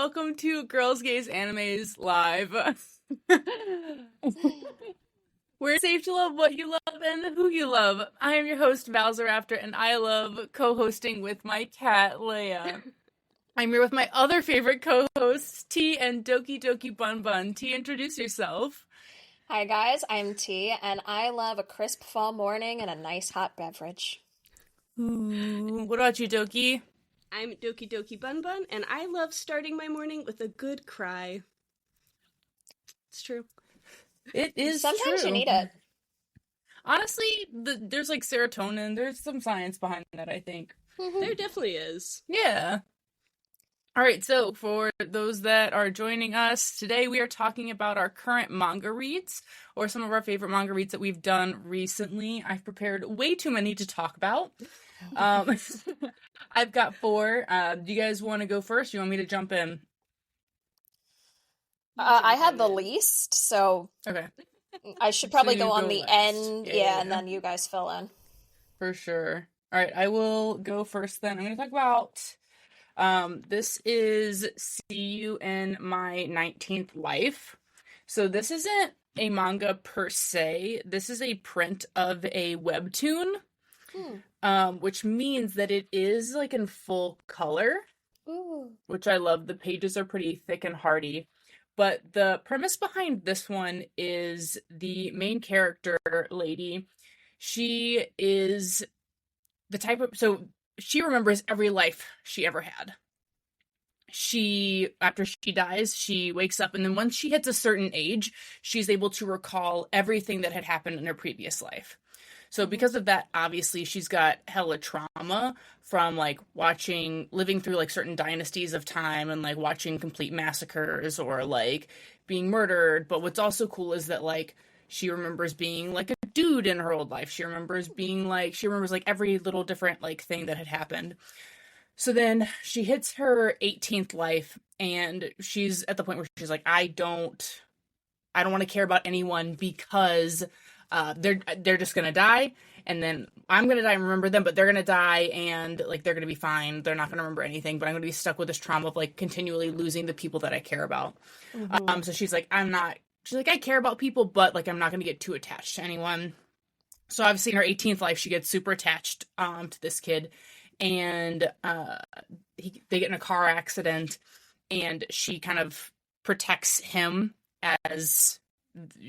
welcome to Girls, Gays, Animes Live. We're safe to love what you love and who you love. I am your host, Valsaraptor, and I love co-hosting with my cat, Leia. I'm here with my other favorite co-hosts, T and DokiDokiBunBun. T, introduce yourself. Hi guys, I'm T, and I love a crisp fall morning and a nice hot beverage. Ooh, what about you, Doki? I'm DokiDokiBunBun, and I love starting my morning with a good cry. It's true. It is Sometimes true. you need it. Honestly, there's like serotonin. There's some science behind that, I think. There definitely is. Yeah. All right, so for those that are joining us, today we are talking about our current manga reads, or some of our favorite manga reads that we've done recently. I've prepared way too many to talk about. I've got 4. Do you guys want to go first? You want me to jump in? I had the least, so Okay. I should probably So you go on go the last. end, Yeah. and then you guys fill in. For sure. All right, I will go first then. I'm going to talk about, this is See You in My 19th Life. So this isn't a manga per se. This is a print of a webtoon, which means that it is like in full color, which I love. The pages are pretty thick and hearty. But the premise behind this one is the main character, lady, she is the type of, so she remembers every life she ever had. After she dies, she wakes up, and then once she hits a certain age, she's able to recall everything that had happened in her previous life. So because of that, obviously, she's got hella trauma from, like, living through, like, certain dynasties of time and, like, watching complete massacres or, like, being murdered. But what's also cool is that, like, she remembers being, like, a dude in her old life. She remembers, like, every little different, like, thing that had happened. So then she hits her 18th life, and she's at the point where she's like, I don't want to care about anyone because they're just gonna die, and then I'm gonna die and remember them, but they're gonna die and like they're gonna be fine. They're not gonna remember anything, but I'm gonna be stuck with this trauma of like continually losing the people that I care about. So she's like, I care about people, but like I'm not gonna get too attached to anyone. So obviously in her 18th life, she gets super attached to this kid, and they get in a car accident, and she kind of protects him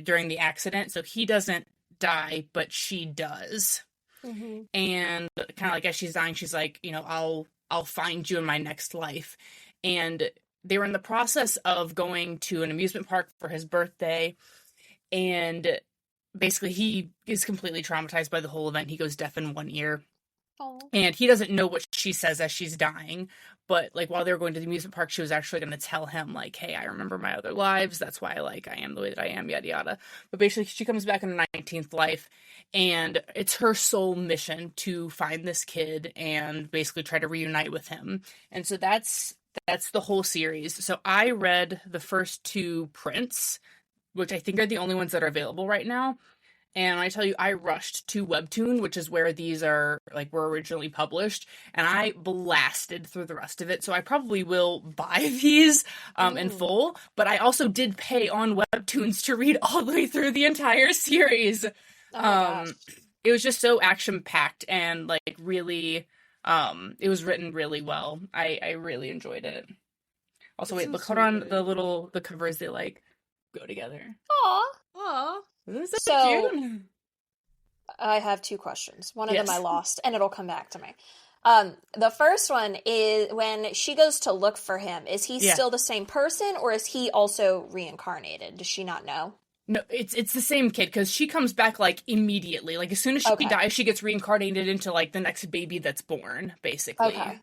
during the accident, so he doesn't die, but she does. And kind of like as she's dying, she's like, I'll find you in my next life. And they were in the process of going to an amusement park for his birthday, and basically he is completely traumatized by the whole event. He goes deaf in one ear. Aww. And he doesn't know what she says as she's dying, but like while they were going to the amusement park, she was actually going to tell him like, hey, I remember my other lives. That's why like I am the way that I am, yada yada. But basically she comes back in her 19th life, and it's her sole mission to find this kid and basically try to reunite with him. And so that's the whole series. So I read the first 2 prints, which I think are the only ones that are available right now. And I tell you, I rushed to Webtoon, which is where these were originally published, and I blasted through the rest of it. So I probably will buy these in full, but I also did pay on Webtoons to read all the way through the entire series. Oh my gosh. It was just so action-packed and like really, it was written really well. I really enjoyed it. Also, wait, look on the covers, they like go together. Aww. Isn't this So cute? I have 2 questions. One of Yes. them I lost, and it'll come back to me. The first one is when she goes to look for him, is he still the same person, or is he also reincarnated? Does she not know? No, it's the same kid, because she comes back like immediately. Like as soon as she dies, she gets reincarnated into like the next baby that's born, basically. Okay.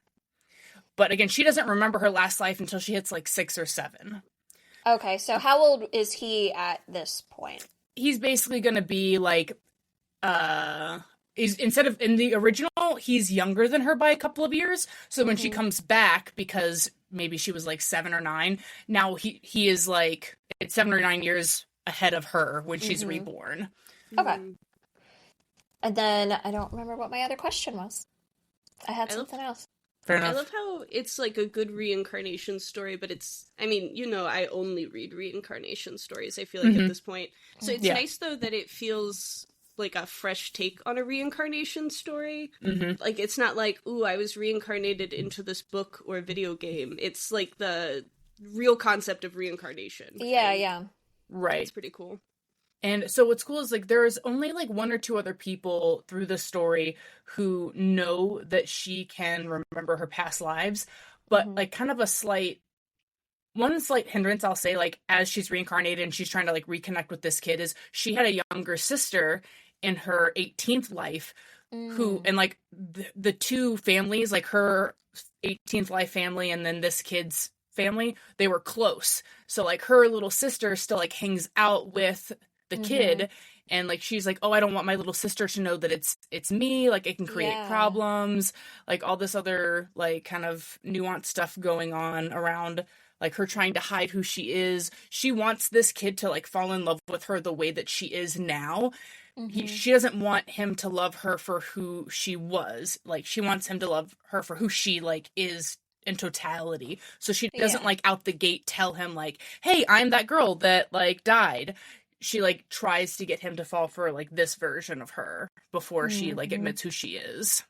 But again, she doesn't remember her last life until she hits like 6 or 7. Okay, so how old is he at this point? He's basically going to be like, instead of in the original, he's younger than her by a couple of years. So when she comes back, because maybe she was like 7 or 9, now he is like, it's 7 or 9 years ahead of her when she's reborn. Okay. And then I don't remember what my other question was. I had something else. Fair enough. I love how it's like a good reincarnation story, but it's, I mean, I only read reincarnation stories, I feel like, at this point. So it's nice, though, that it feels like a fresh take on a reincarnation story. Like, it's not like, ooh, I was reincarnated into this book or video game. It's like the real concept of reincarnation. Yeah. Right. It's pretty cool. And so what's cool is, like, there's only, like, one or two other people through the story who know that she can remember her past lives, but, like, kind of one slight hindrance, I'll say, like, as she's reincarnated and she's trying to, like, reconnect with this kid, is she had a younger sister in her 18th life who, and, like, the two families, like, her 18th life family and then this kid's family, they were close. So, like, her little sister still, like, hangs out with the kid, and, like, she's like, oh, I don't want my little sister to know that it's me, like, it can create problems, like, all this other, like, kind of nuanced stuff going on around, like, her trying to hide who she is. She wants this kid to, like, fall in love with her the way that she is now. She doesn't want him to love her for who she was. Like, she wants him to love her for who she, like, is in totality. So she doesn't, like, out the gate tell him, like, hey, I'm that girl that, like, died. She, like, tries to get him to fall for, like, this version of her before she, like, admits who she is.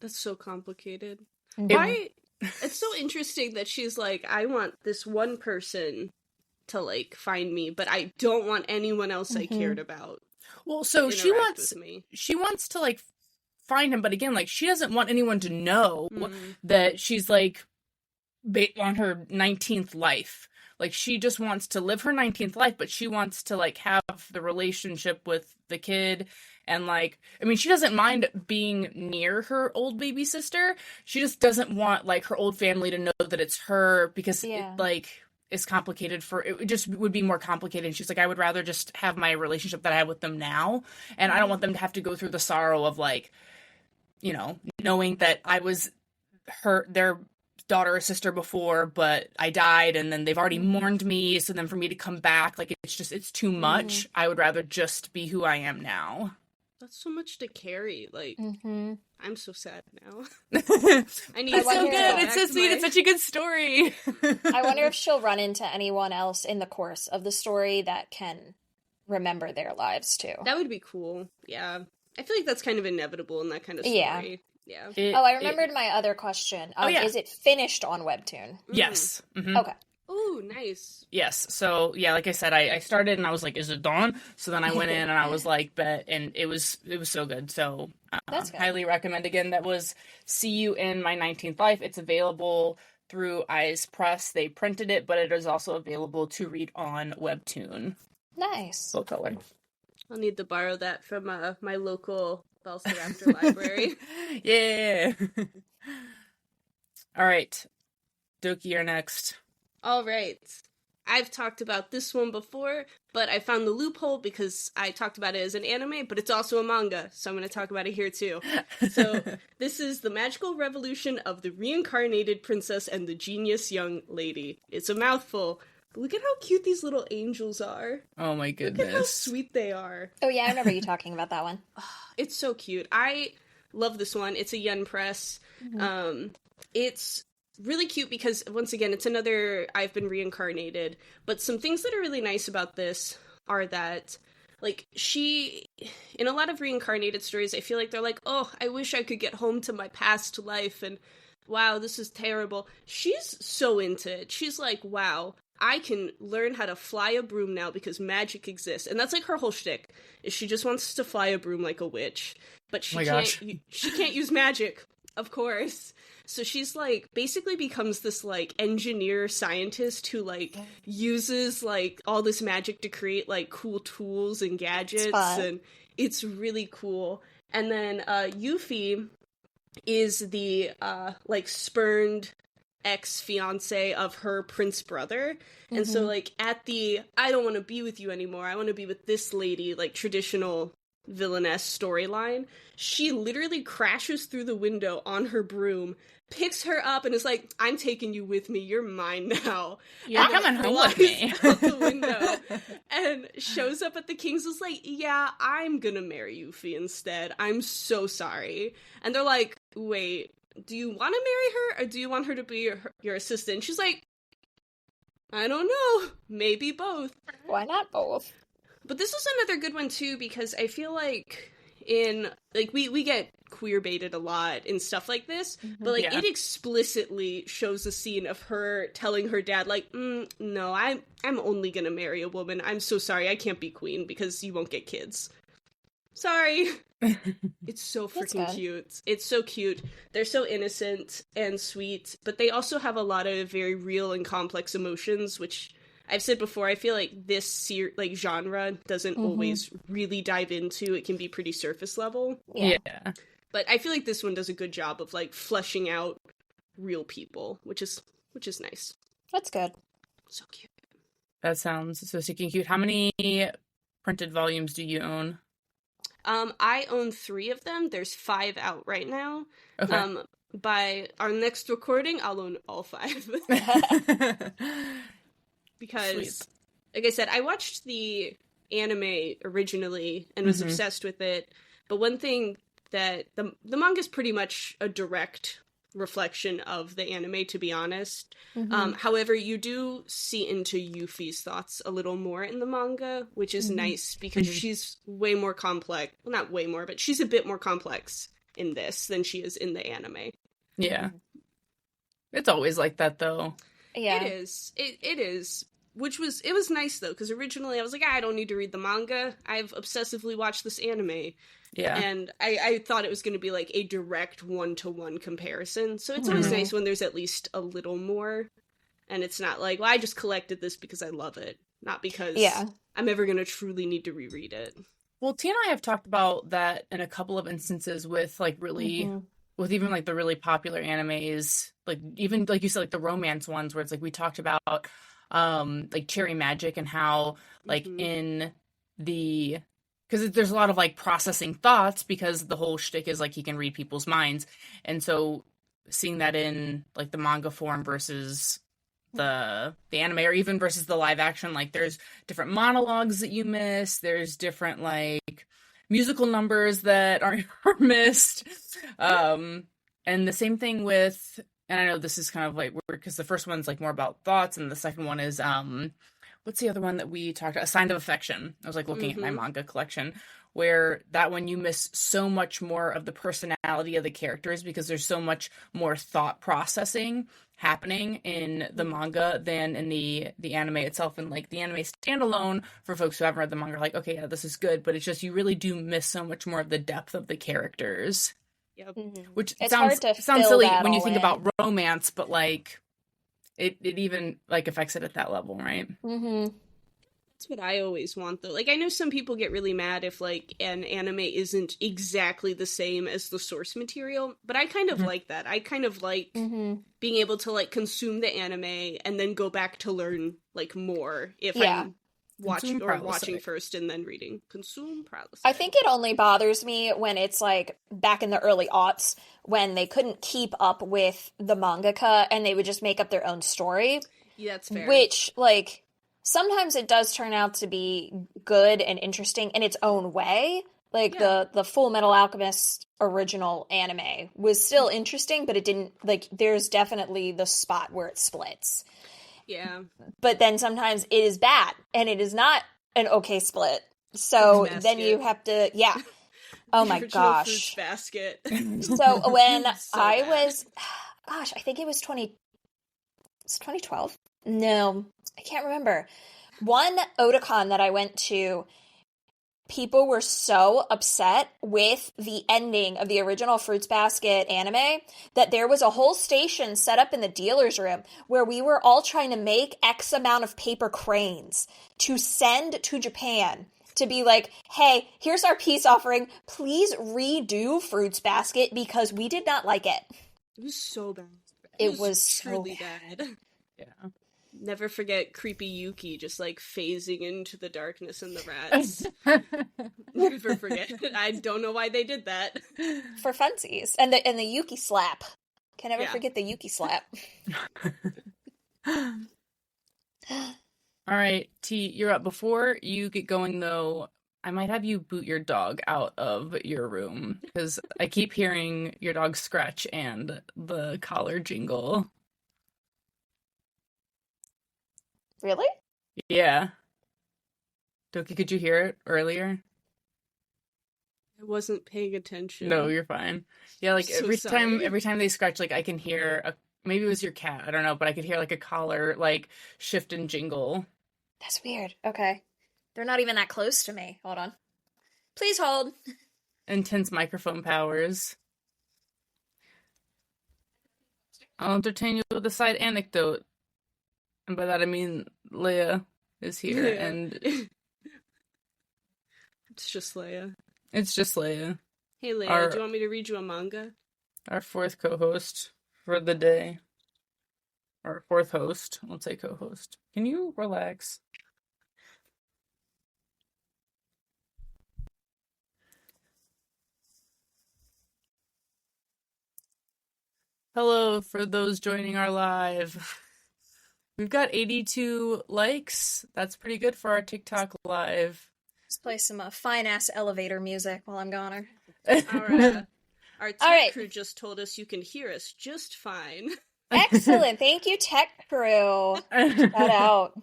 That's so complicated. It's so interesting that she's like, I want this one person to, like, find me, but I don't want anyone else I cared about. Well, so she wants to, like, find him, but again, like, she doesn't want anyone to know that she's, like, on her 19th life. Like, she just wants to live her 19th life, but she wants to, like, have the relationship with the kid. And, like, I mean, she doesn't mind being near her old baby sister. She just doesn't want, like, her old family to know that it's her, because it, like, is complicated it just would be more complicated. And she's like, I would rather just have my relationship that I have with them now. And I don't want them to have to go through the sorrow of, like, knowing that I was their daughter or sister before, but I died, and then they've already mourned me, so then for me to come back, like, it's too much. I would rather just be who I am now. That's so much to carry. Like, I'm so sad now. It's so good. It's so sweet. It's such a good story. I wonder if she'll run into anyone else in the course of the story that can remember their lives too. That would be cool. Yeah. I feel like that's kind of inevitable in that kind of story. Yeah. I remembered my other question. Is it finished on Webtoon? Yes. Okay. Ooh, nice. Yes. So, yeah, like I said, I started and I was like, is it done? So then I went in and I was like, bet, and it was so good. So, That's good. Highly recommend. Again, that was See You in My 19th Life. It's available through Eyes Press. They printed it, but it is also available to read on Webtoon. Nice. Full color. I'll need to borrow that from my local Valsaraptor library. Yeah. All right. Doki, you're next. All right. I've talked about this one before, but I found the loophole because I talked about it as an anime, but it's also a manga, so I'm going to talk about it here too. So, this is The Magical Revolution of the Reincarnated Princess and the Genius Young Lady. It's a mouthful. But look at how cute these little angels are. Oh my goodness. Look at how sweet they are. Oh yeah, I remember you talking about that one. It's so cute. I love this one. It's a Yen Press. It's really cute because, once again, it's another I've been reincarnated. But some things that are really nice about this are that, like, she, in a lot of reincarnated stories, I feel like they're like, oh, I wish I could get home to my past life, and wow, this is terrible. She's so into it. She's like, wow, I can learn how to fly a broom now because magic exists. And that's, like, her whole shtick, is she just wants to fly a broom like a witch. But she can't use magic, of course. So she's, like, basically becomes this, like, engineer scientist who, like, uses, like, all this magic to create, like, cool tools and gadgets. And it's really cool. And then Yuffie is the, like, spurned ex-fiance of her prince brother. And so, like, at the I don't want to be with you anymore, I want to be with this lady, like, traditional villainess storyline, she literally crashes through the window on her broom, picks her up, and is like, I'm taking you with me, you're mine now. You're coming home with me. Out the window and shows up at the King's, is like, yeah, I'm gonna marry Yuffie instead. I'm so sorry. And they're like, wait, do you want to marry her, or do you want her to be your assistant? And she's like, I don't know, maybe both. Why not both? But this is another good one too, because I feel like we get queer baited a lot in stuff like this, but like it explicitly shows a scene of her telling her dad like, no, I'm only gonna marry a woman. I'm so sorry, I can't be queen because you won't get kids. Sorry. It's so freaking cute. It's so cute. They're so innocent and sweet, but they also have a lot of very real and complex emotions, which I've said before, I feel like this genre doesn't always really dive into. It can be pretty surface level. Yeah. But I feel like this one does a good job of like fleshing out real people, which is nice. That's good. So cute. That sounds so stinking cute. How many printed volumes do you own? I own 3 of them. There's 5 out right now. Okay. By our next recording, I'll own all 5. Because, Sweet. like I said, I watched the anime originally and was obsessed with it. But one thing that the manga is pretty much a direct reflection of the anime, to be honest. However, you do see into Yuffie's thoughts a little more in the manga, which is nice because she's way more complex. Well, not way more, but she's a bit more complex in this than she is in the anime. Yeah. It's always like that, though. Yeah. It is. It is. It was nice, though, because originally I was like, I don't need to read the manga. I've obsessively watched this anime. Yeah. And I thought it was going to be, like, a direct one-to-one comparison. So it's always nice when there's at least a little more. And it's not like, well, I just collected this because I love it. Not because I'm ever going to truly need to reread it. Well, Tia and I have talked about that in a couple of instances with, like, really... with even, like, the really popular animes, like, even, like you said, like, the romance ones, where it's, like, we talked about, like, Cherry Magic and how, like, in the... Because there's a lot of, like, processing thoughts, because the whole shtick is, like, he can read people's minds. And so seeing that in, like, the manga form versus the anime, or even versus the live action, like, there's different monologues that you miss. There's different, like... musical numbers that are missed. And the same thing with, and I know this is kind of like weird because the first one's like more about thoughts, and the second one is what's the other one that we talked about? A Sign of Affection. I was like looking at my manga collection, where that one you miss so much more of the personality of the characters because there's so much more thought processing happening in the manga than in the anime itself. And like the anime standalone, for folks who haven't read the manga, are like, okay, yeah, this is good, but it's just you really do miss so much more of the depth of the characters. Yep. Which it's sounds hard to silly when you all think in. about romance, but like it even like affects it at that level, right? That's what I always want, though. Like, I know some people get really mad if, like, an anime isn't exactly the same as the source material, but I kind of like that. I kind of like being able to, like, consume the anime and then go back to learn, like, more if I'm watching first and then reading. Consume paralysis. I think it only bothers me when it's, like, back in the early aughts, when they couldn't keep up with the mangaka and they would just make up their own story. Yeah, that's fair. Which, like... sometimes it does turn out to be good and interesting in its own way. Like, the Full Metal Alchemist original anime was still interesting, but it didn't, like, there's definitely the spot where it splits. Yeah. But then sometimes it is bad, and it is not an okay split. So then you have to, Oh my gosh. Fruits basket. So when I bad. was, gosh, I think it was 2012? No, I can't remember. One Otakon that I went to, people were so upset with the ending of the original Fruits Basket anime that there was a whole station set up in the dealer's room where we were all trying to make X amount of paper cranes to send to Japan to be like, hey, here's our peace offering. Please redo Fruits Basket because we did not like it. It was so bad. It was truly so bad. Yeah. Never forget creepy Yuki just like phasing into the darkness and the rats. Never forget. I don't know why they did that. For funsies. And the Yuki slap. Can never forget the Yuki slap. All right, T, you're up. Before you get going, though, I might have you boot your dog out of your room because I keep hearing your dog scratch and the collar jingle. Really? Yeah. Doki, could you hear it earlier? I wasn't paying attention. No, you're fine. Yeah, like So every time sorry. every time they scratch, like I can hear maybe it was your cat, I don't know, but I could hear like a collar like shift and jingle. That's weird. Okay. They're not even that close to me. Hold on. Please hold. Intense microphone powers. I'll entertain you with a side anecdote. And by that I mean Leia is here Yeah. and It's just Leia. it's just Leia, Hey Leia, Our- do you want me to read you a manga? our fourth co-host for the day. Our fourth host. Let's say co-host. Can you relax? Hello for those joining our live. We've got 82 likes. That's pretty good for our TikTok live. Let's play some fine-ass elevator music while I'm gone. Our tech right. crew just told us you can hear us just fine. Excellent. Thank you, tech crew. Shout out.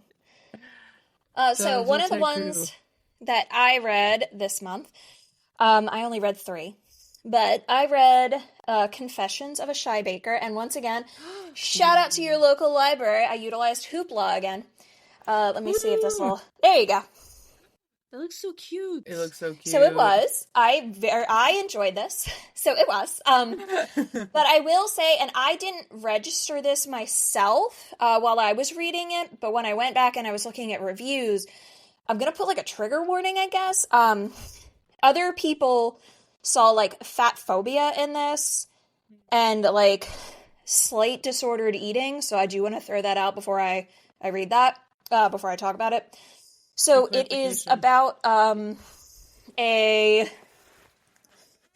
So one of the ones that I read this month, I only read 3, but I read Confessions of a Shy Baker, and once again, shout out to your local library. I utilized Hoopla again. Let me see if this will... There you go. That looks so cute. It looks so cute. So it was. I enjoyed this. So it was. But I will say, and I didn't register this myself while I was reading it, but when I went back and I was looking at reviews, I'm going to put like a trigger warning, I guess. Other people saw like fat phobia in this and like slight disordered eating. So I do want to throw that out before I read that, before I talk about it. So it is about the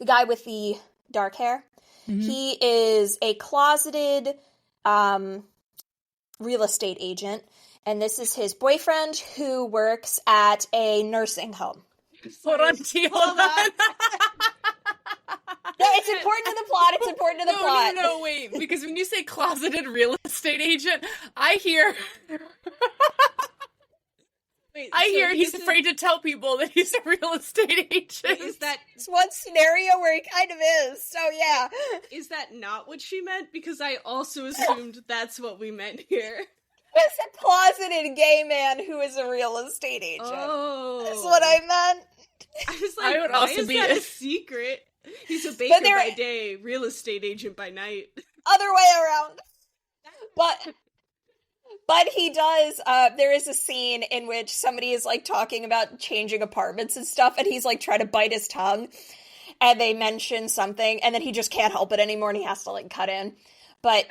guy with the dark hair. Mm-hmm. He is a closeted real estate agent, and this is his boyfriend who works at a nursing home. Hold on, T. Hold on. No, it's important to the plot. It's important to the plot. No, wait. Because when you say closeted real estate agent, I hear... Wait, I so hear he's afraid to tell people that he's a real estate agent. Wait, is that it's one scenario where he kind of is, so yeah. Is that not what she meant? Because I also assumed that's what we meant here. It's a closeted gay man who is a real estate agent. Oh. That's what I meant. I was like, I would why also is be that a- a secret? He's a baker there- by day, real estate agent by night. Other way around. But he does, there is a scene in which somebody is, like, talking about changing apartments and stuff, and he's, like, trying to bite his tongue, and they mention something, and then he just can't help it anymore, and he has to, like, cut in. But,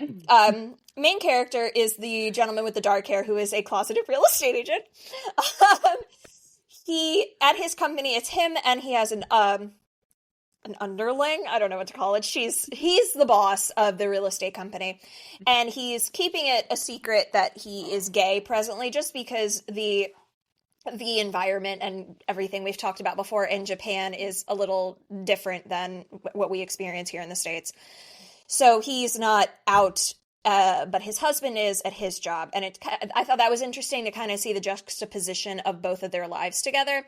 main character is the gentleman with the dark hair who is a closeted real estate agent. At his company, it's him, and he has an underling? I don't know what to call it. He's the boss of the real estate company, and he's keeping it a secret that he is gay presently, just because the environment and everything we've talked about before in Japan is a little different than what we experience here in the States. So he's not out, but his husband is at his job, and I thought that was interesting to kind of see the juxtaposition of both of their lives together.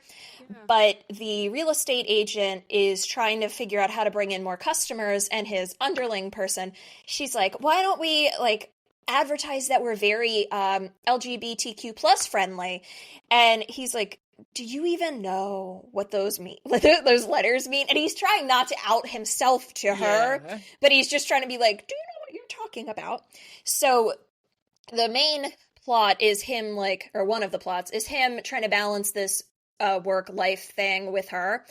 Yeah. But the real estate agent is trying to figure out how to bring in more customers, and his underling person, she's like, why don't we, like, advertise that we're very LGBTQ plus friendly? And he's like, do you even know what those mean? Those letters mean? And he's trying not to out himself to her, but he's just trying to be like, do you know what you're talking about? So the main plot is him, like, or one of the plots is him trying to balance this work-life thing with her.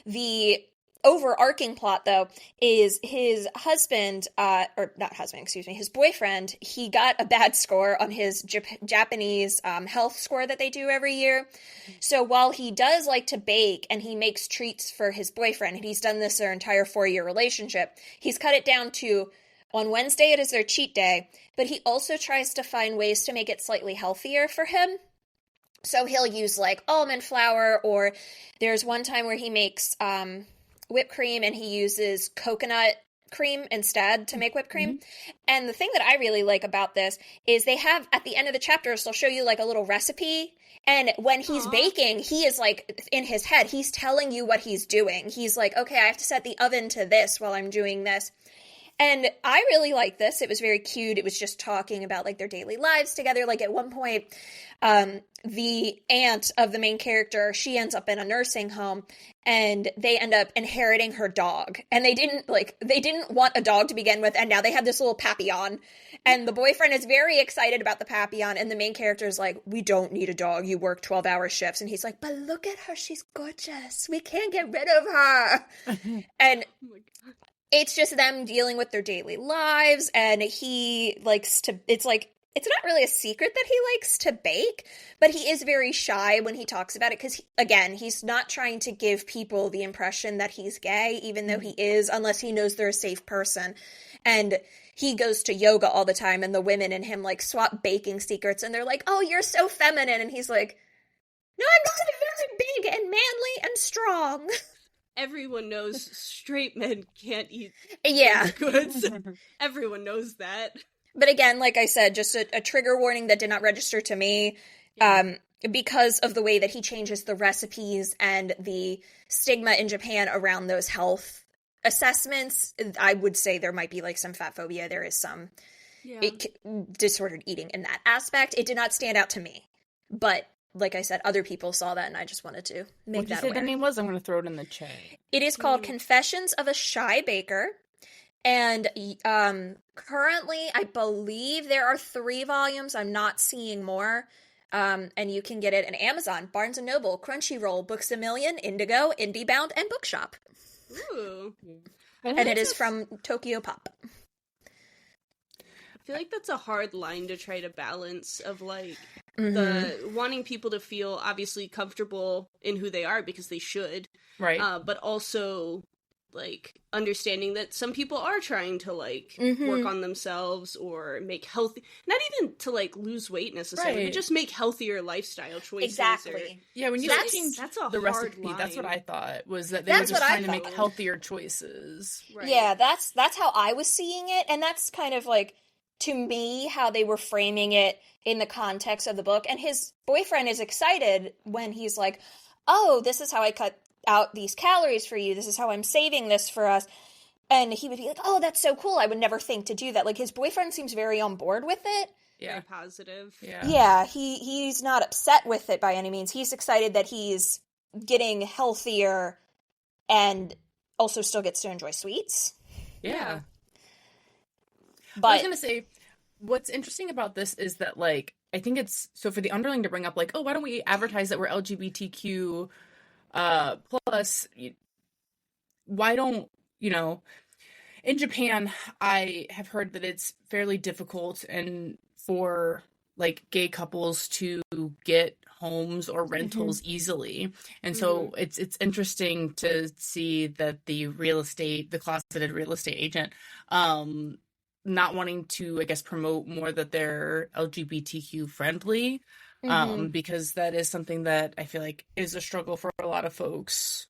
The overarching plot, though, is his husband, his boyfriend, he got a bad score on his Japanese health score that they do every year. So while he does like to bake and he makes treats for his boyfriend, and he's done this their entire 4-year relationship, he's cut it down to on Wednesday it is their cheat day, but he also tries to find ways to make it slightly healthier for him. So he'll use like almond flour, or there's one time where he makes whipped cream and he uses coconut cream instead to make whipped cream. And the thing that I really like about this is they have, at the end of the chapters, they'll show you like a little recipe. And when he's baking, he is like, in his head, he's telling you what he's doing. He's like, okay, I have to set the oven to this while I'm doing this. And I really like this. It was very cute. It was just talking about like their daily lives together. Like at one point, the aunt of the main character, she ends up in a nursing home and they end up inheriting her dog. And they didn't want a dog to begin with. And now they have this little Papillon. And the boyfriend is very excited about the Papillon. And the main character is like, we don't need a dog. You work 12-hour shifts. And he's like, but look at her. She's gorgeous. We can't get rid of her. And it's just them dealing with their daily lives, and he likes to, it's like, it's not really a secret that he likes to bake, but he is very shy when he talks about it, because, again, he's not trying to give people the impression that he's gay, even though he is, unless he knows they're a safe person. And he goes to yoga all the time, and the women and him, like, swap baking secrets, and they're like, oh, you're so feminine, and he's like, no, I'm just very big and manly and strong. Everyone knows straight men can't eat goods. Everyone knows that. But again, like I said, just a trigger warning that did not register to me because of the way that he changes the recipes and the stigma in Japan around those health assessments. I would say there might be like some fat phobia. There is some disordered eating in that aspect. It did not stand out to me. But like I said, other people saw that, and I just wanted to make that aware. What did you say the name was? I'm going to throw it in the chat. It is called Confessions of a Shy Baker, and currently, I believe there are 3 volumes. I'm not seeing more, and you can get it on Amazon, Barnes & Noble, Crunchyroll, Books A Million, Indigo, IndieBound, and Bookshop. Ooh. And it is from Tokyo Pop. I feel like that's a hard line to try to balance of like the wanting people to feel obviously comfortable in who they are because they should, right? But also like understanding that some people are trying to like work on themselves or make healthy, not even to like lose weight necessarily, but just make healthier lifestyle choices. Exactly. Yeah, when you change the recipe, line. That's what I thought was that they were just trying to make healthier choices. Right. Yeah, that's how I was seeing it, and that's kind of like, to me, how they were framing it in the context of the book. And his boyfriend is excited when he's like, oh, this is how I cut out these calories for you. This is how I'm saving this for us. And he would be like, oh, that's so cool. I would never think to do that. Like, his boyfriend seems very on board with it. Yeah. Very positive. Yeah, he's not upset with it by any means. He's excited that he's getting healthier and also still gets to enjoy sweets. Yeah. But I was going to say, what's interesting about this is that, like, I think it's, so for the underling to bring up, like, oh, why don't we advertise that we're LGBTQ plus, why don't, in Japan, I have heard that it's fairly difficult and for, like, gay couples to get homes or rentals easily. And so it's interesting to see that the closeted real estate agent, not wanting to, I guess, promote more that they're LGBTQ friendly, because that is something that I feel like is a struggle for a lot of folks.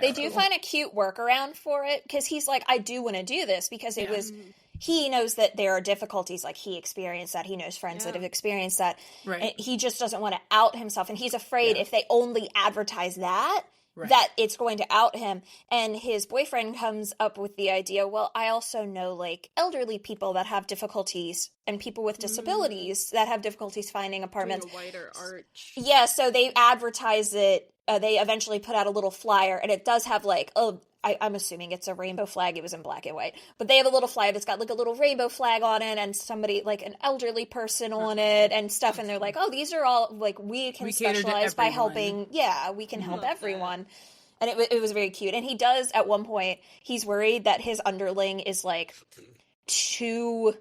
They do find a cute workaround for it, because he's like, I do want to do this, because it was, he knows that there are difficulties, like he experienced that, he knows friends that have experienced that, and he just doesn't want to out himself, and he's afraid if they only advertise that, that it's going to out him. And his boyfriend comes up with the idea, well, I also know like elderly people that have difficulties and people with disabilities that have difficulties finding apartments. Doing a wider arch. Yeah, so they advertise it. They eventually put out a little flyer, and it does have like, I'm assuming it's a rainbow flag. It was in black and white. But they have a little flyer that's got like a little rainbow flag on it and somebody, like an elderly person on it and stuff. And they're like, oh, these are all, like, we can specialize by helping. Yeah, we can help everyone. And it was very cute. And he does, at one point, he's worried that his underling is like too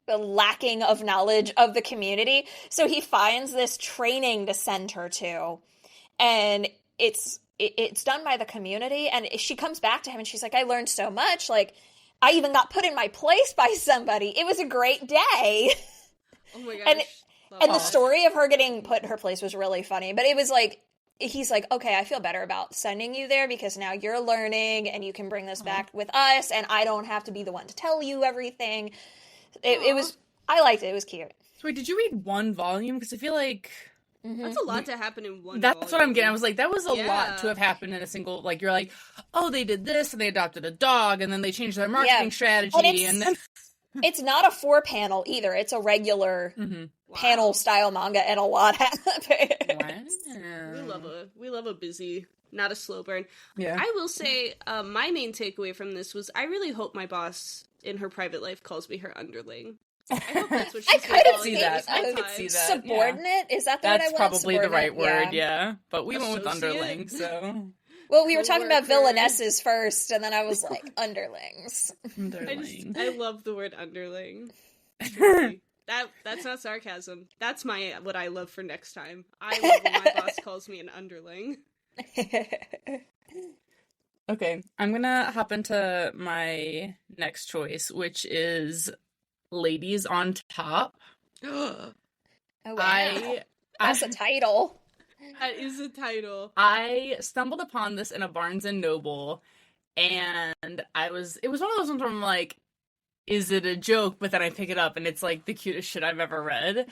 lacking of knowledge of the community. So he finds this training to send her to. And it's done by the community, and she comes back to him and she's like, I learned so much, like I even got put in my place by somebody. It was a great day. Oh my gosh. Love And the that. story of her getting put in her place was really funny. But it was like, he's like, okay, I feel better about sending you there because now you're learning and you can bring this back with us and I don't have to be the one to tell you everything. It was, I liked it. It was cute. So wait, did you read one volume? Because I feel like That's a lot to happen in one that's volume. what I'm getting. I was like, that was a Yeah. lot to have happened in a single. Like, you're like, oh, they did this and they adopted a dog and then they changed their marketing strategy and then It's not a 4-panel either. It's a regular panel style manga, and a lot happens. We love a busy, not a slow burn. Yeah. I will say, my main takeaway from this was I really hope my boss in her private life calls me her underling. I hope that's what she's could gonna see call that. me I this could time. see that. Subordinate? Is that the word I That's want? probably the right Subordinate? word, yeah. But we went with Associate? underling, so Well, we were talking about Coworker. villainesses first, and then I was like, underlings. underling. I love the word underling. Truly. That's not sarcasm. That's what I love for next time. I love when my boss calls me an underling. Okay, I'm gonna hop into my next choice, which is Ladies on Top. Oh, wow. That's a title. That is a title. I stumbled upon this in a Barnes and Noble, and it was one of those ones where I'm like, is it a joke? But then I pick it up, and it's like the cutest shit I've ever read.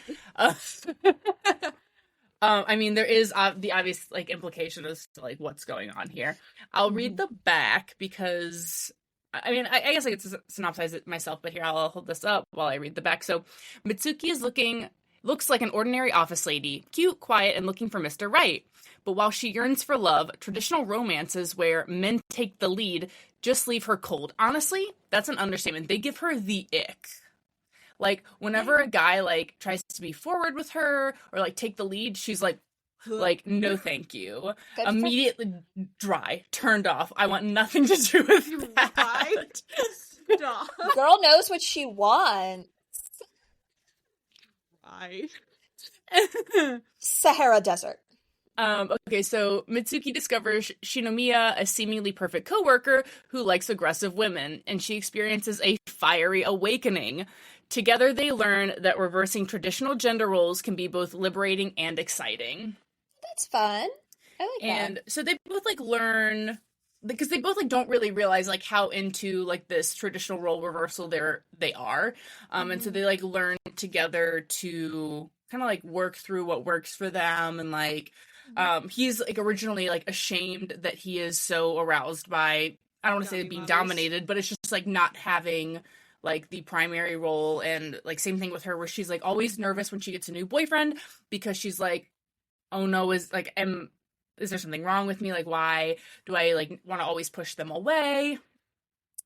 I mean, there is the obvious like implication as to like what's going on here. I'll read the back because I mean, I guess I could synopsize it myself, but here I'll hold this up while I read the back. So Mitsuki looks like an ordinary office lady, cute, quiet, and looking for Mr. Right. But while she yearns for love, traditional romances where men take the lead just leave her cold. Honestly, that's an understatement. They give her the ick. Like, whenever a guy, like, tries to be forward with her or, like, take the lead, she's like, no thank you. Immediately dry, turned off. I want nothing to do with that. Right? Stop. Girl knows what she wants. Right. Sahara Desert. Okay, so Mitsuki discovers Shinomiya, a seemingly perfect coworker who likes aggressive women, and she experiences a fiery awakening. Together, they learn that reversing traditional gender roles can be both liberating and exciting. That's fun. I like that. And so they both like learn, because they both like don't really realize like how into like this traditional role reversal they are. And so they like learn together to kind of like work through what works for them, and like he's like originally like ashamed that he is so aroused by, I don't want to say being dominated, but it's just like not having like the primary role. And like same thing with her, where she's like always nervous when she gets a new boyfriend because she's like, oh no, is there something wrong with me? Like, why do I like want to always push them away?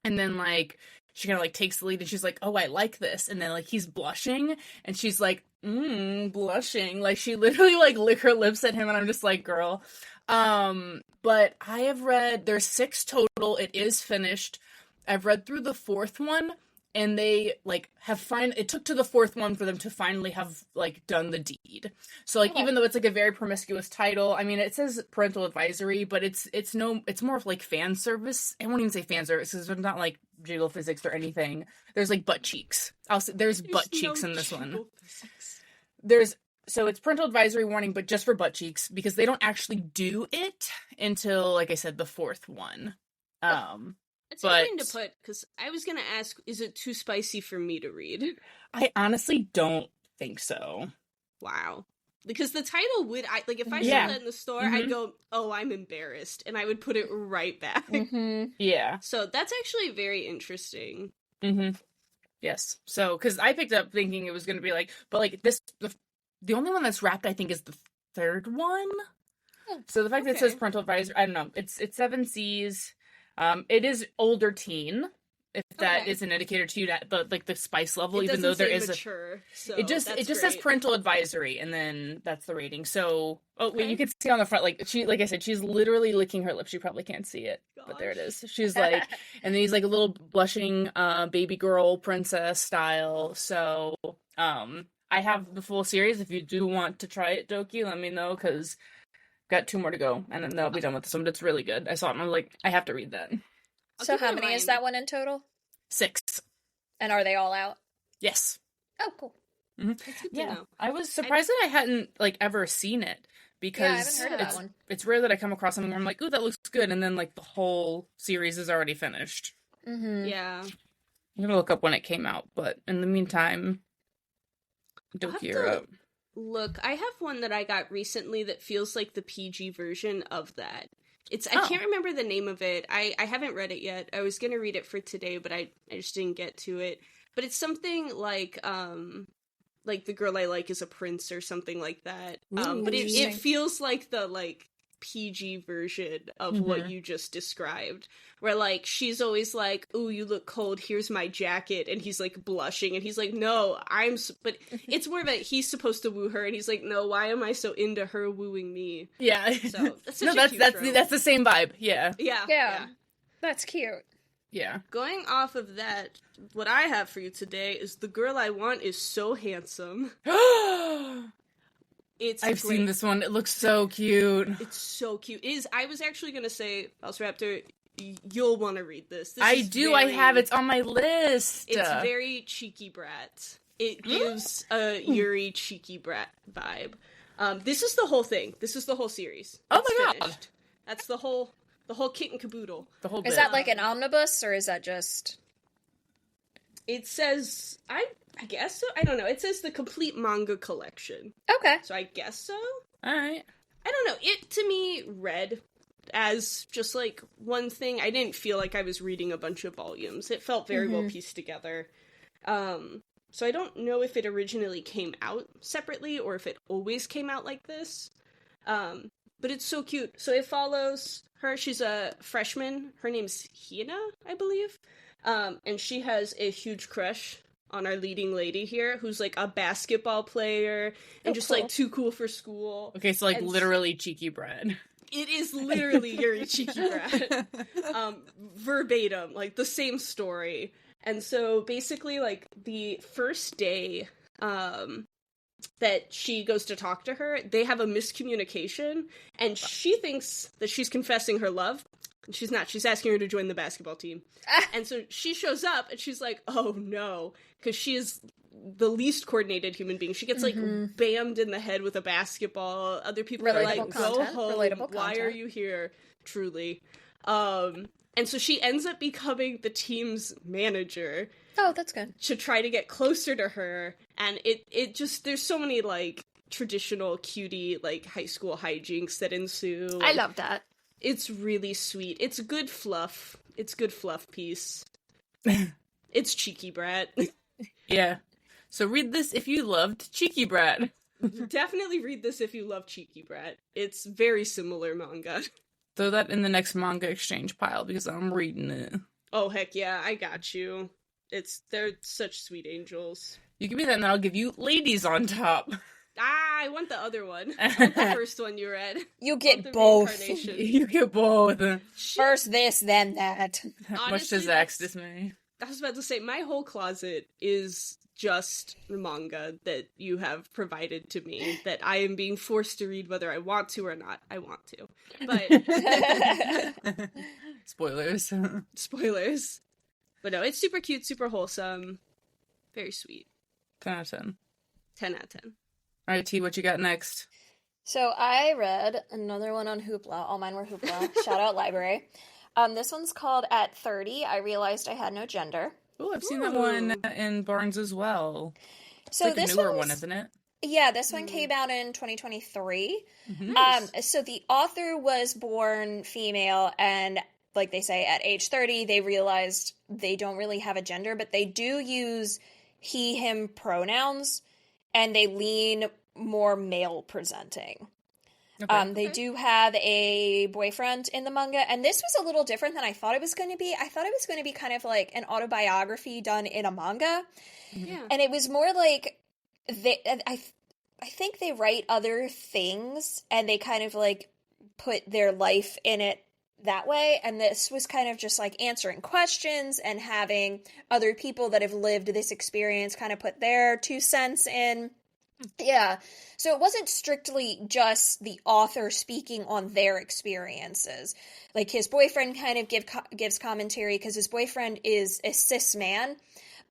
And then like she kind of like takes the lead and she's like, oh, I like this. And then like he's blushing and she's like, blushing. Like she literally like lick her lips at him, and I'm just like, girl. But I have read, there's 6 total. It is finished. I've read through the 4th one, and they like it took to the 4th one for them to finally have like done the deed. So like even though it's like a very promiscuous title, I mean it says parental advisory, but it's more of like fan service. I won't even say fan service because there's not like jiggle physics or anything. There's like butt cheeks. There's butt cheeks in this one. So it's parental advisory warning, but just for butt cheeks, because they don't actually do it until, like I said, the 4th one. It's interesting to put, because I was going to ask, is it too spicy for me to read? I honestly don't think so. Wow. Because the title would, if I saw that in the store, I'd go, oh, I'm embarrassed, and I would put it right back. Yeah. So that's actually very interesting. Yes. So, because I picked up thinking it was going to be like, but like this, the only one that's wrapped, I think, is the 3rd one. So the fact that it says parental advisory, I don't know. It's 7 C's. It is older teen, if that is an indicator to you, that the spice level, even though there is mature, so it just says parental advisory, and then that's the rating. So wait, you can see on the front, like I said, she's literally licking her lips. You probably can't see it, but there it is. She's like, and then he's like a little blushing baby girl princess style. So I have the full series. If you do want to try it, Doki, let me know, because got 2 more to go, and then I'll be done with this one. But it's really good. I saw it, and I'm like, I have to read that. So how many is that one in total? 6. And are they all out? Yes. Oh, cool. Mm-hmm. It's good to know. I was surprised that I hadn't like ever seen it because I haven't heard of that one. It's rare that I come across something where I'm like, ooh, that looks good, and then like the whole series is already finished. Mm-hmm. Yeah. I'm gonna look up when it came out, but in the meantime, Doki, you're up. Look, I have one that I got recently that feels like the PG version of that. I can't remember the name of it. I haven't read it yet. I was gonna read it for today, but I just didn't get to it. But it's something like The Girl I Like is a Prince or something like that. But it feels like the like PG version of what you just described, where like she's always like, "Ooh, you look cold, here's my jacket," and he's like blushing and he's like, "No, but it's more that he's supposed to woo her and he's like, "No, why am I so into her wooing me?" Yeah. So that's that's the same vibe. Yeah. Yeah. That's cute. Yeah. Going off of that, what I have for you today is The Girl I Want is So Handsome. I've seen this one. It looks so cute. It's so cute. I was actually going to say, Valsaraptor, you'll want to read this. I do. I have. It's on my list. It's very cheeky brat. It gives a Yuri cheeky brat vibe. This is the whole thing. This is the whole series. Oh my god. Finished. That's the whole kit and caboodle. The whole Is that like an omnibus, or is that just... It says... I guess so. I don't know. It says the complete manga collection. Okay. So I guess so. All right. I don't know. It, to me, read as just, like, one thing. I didn't feel like I was reading a bunch of volumes. It felt very well pieced together. So I don't know if it originally came out separately or if it always came out like this. But it's so cute. So it follows her. She's a freshman. Her name's Hina, I believe. And she has a huge crush on our leading lady here, who's like a basketball player and just like too cool for school. Okay, so like literally cheeky bread. It is literally Yuri cheeky bread. Verbatim, like the same story. And so basically like the first day that she goes to talk to her, they have a miscommunication and she thinks that she's confessing her love. She's not. She's asking her to join the basketball team. And so she shows up and she's like, oh no, because she is the least coordinated human being. She gets like bammed in the head with a basketball. Other people are like, go home. Why are you here? Truly. And so she ends up becoming the team's manager. Oh, that's good. To try to get closer to her. And it just, there's so many like traditional cutie like high school hijinks that ensue. I love that. It's really sweet. It's good fluff. It's good fluff piece. It's cheeky brat. Yeah. So read this if you loved cheeky brat. Definitely read this if you love cheeky brat. It's very similar manga. Throw that in the next manga exchange pile because I'm reading it. Oh heck yeah, I got you. They're such sweet angels. You give me that and I'll give you Ladies on Top. I want the other one. I want the first one you read. You get both. You get both. First this, then that. Honestly, much to Zach's dismay. I was about to say, my whole closet is just the manga that you have provided to me that I am being forced to read whether I want to or not. I want to. But Spoilers. Spoilers. But no, it's super cute, super wholesome. Very sweet. 10 out of 10. 10 out of 10. All right, T, what you got next? So I read another one on Hoopla. All mine were Hoopla. Shout out library. This one's called At 30, I Realized I Had No Gender. Oh, I've seen that one in Barnes as well. So it's like this a newer one, isn't it? Yeah, this one came out in 2023. Nice. So the author was born female, and like they say, at age 30, they realized they don't really have a gender, but they do use he, him pronouns, and they lean more male presenting. Okay. They do have a boyfriend in the manga, and this was a little different than I thought it was going to be. I thought it was going to be kind of like an autobiography done in a manga. Yeah. And it was more like I think they write other things and they kind of like put their life in it that way. And this was kind of just like answering questions and having other people that have lived this experience kind of put their 2 cents in. Yeah. So it wasn't strictly just the author speaking on their experiences. Like his boyfriend kind of gives commentary because his boyfriend is a cis man.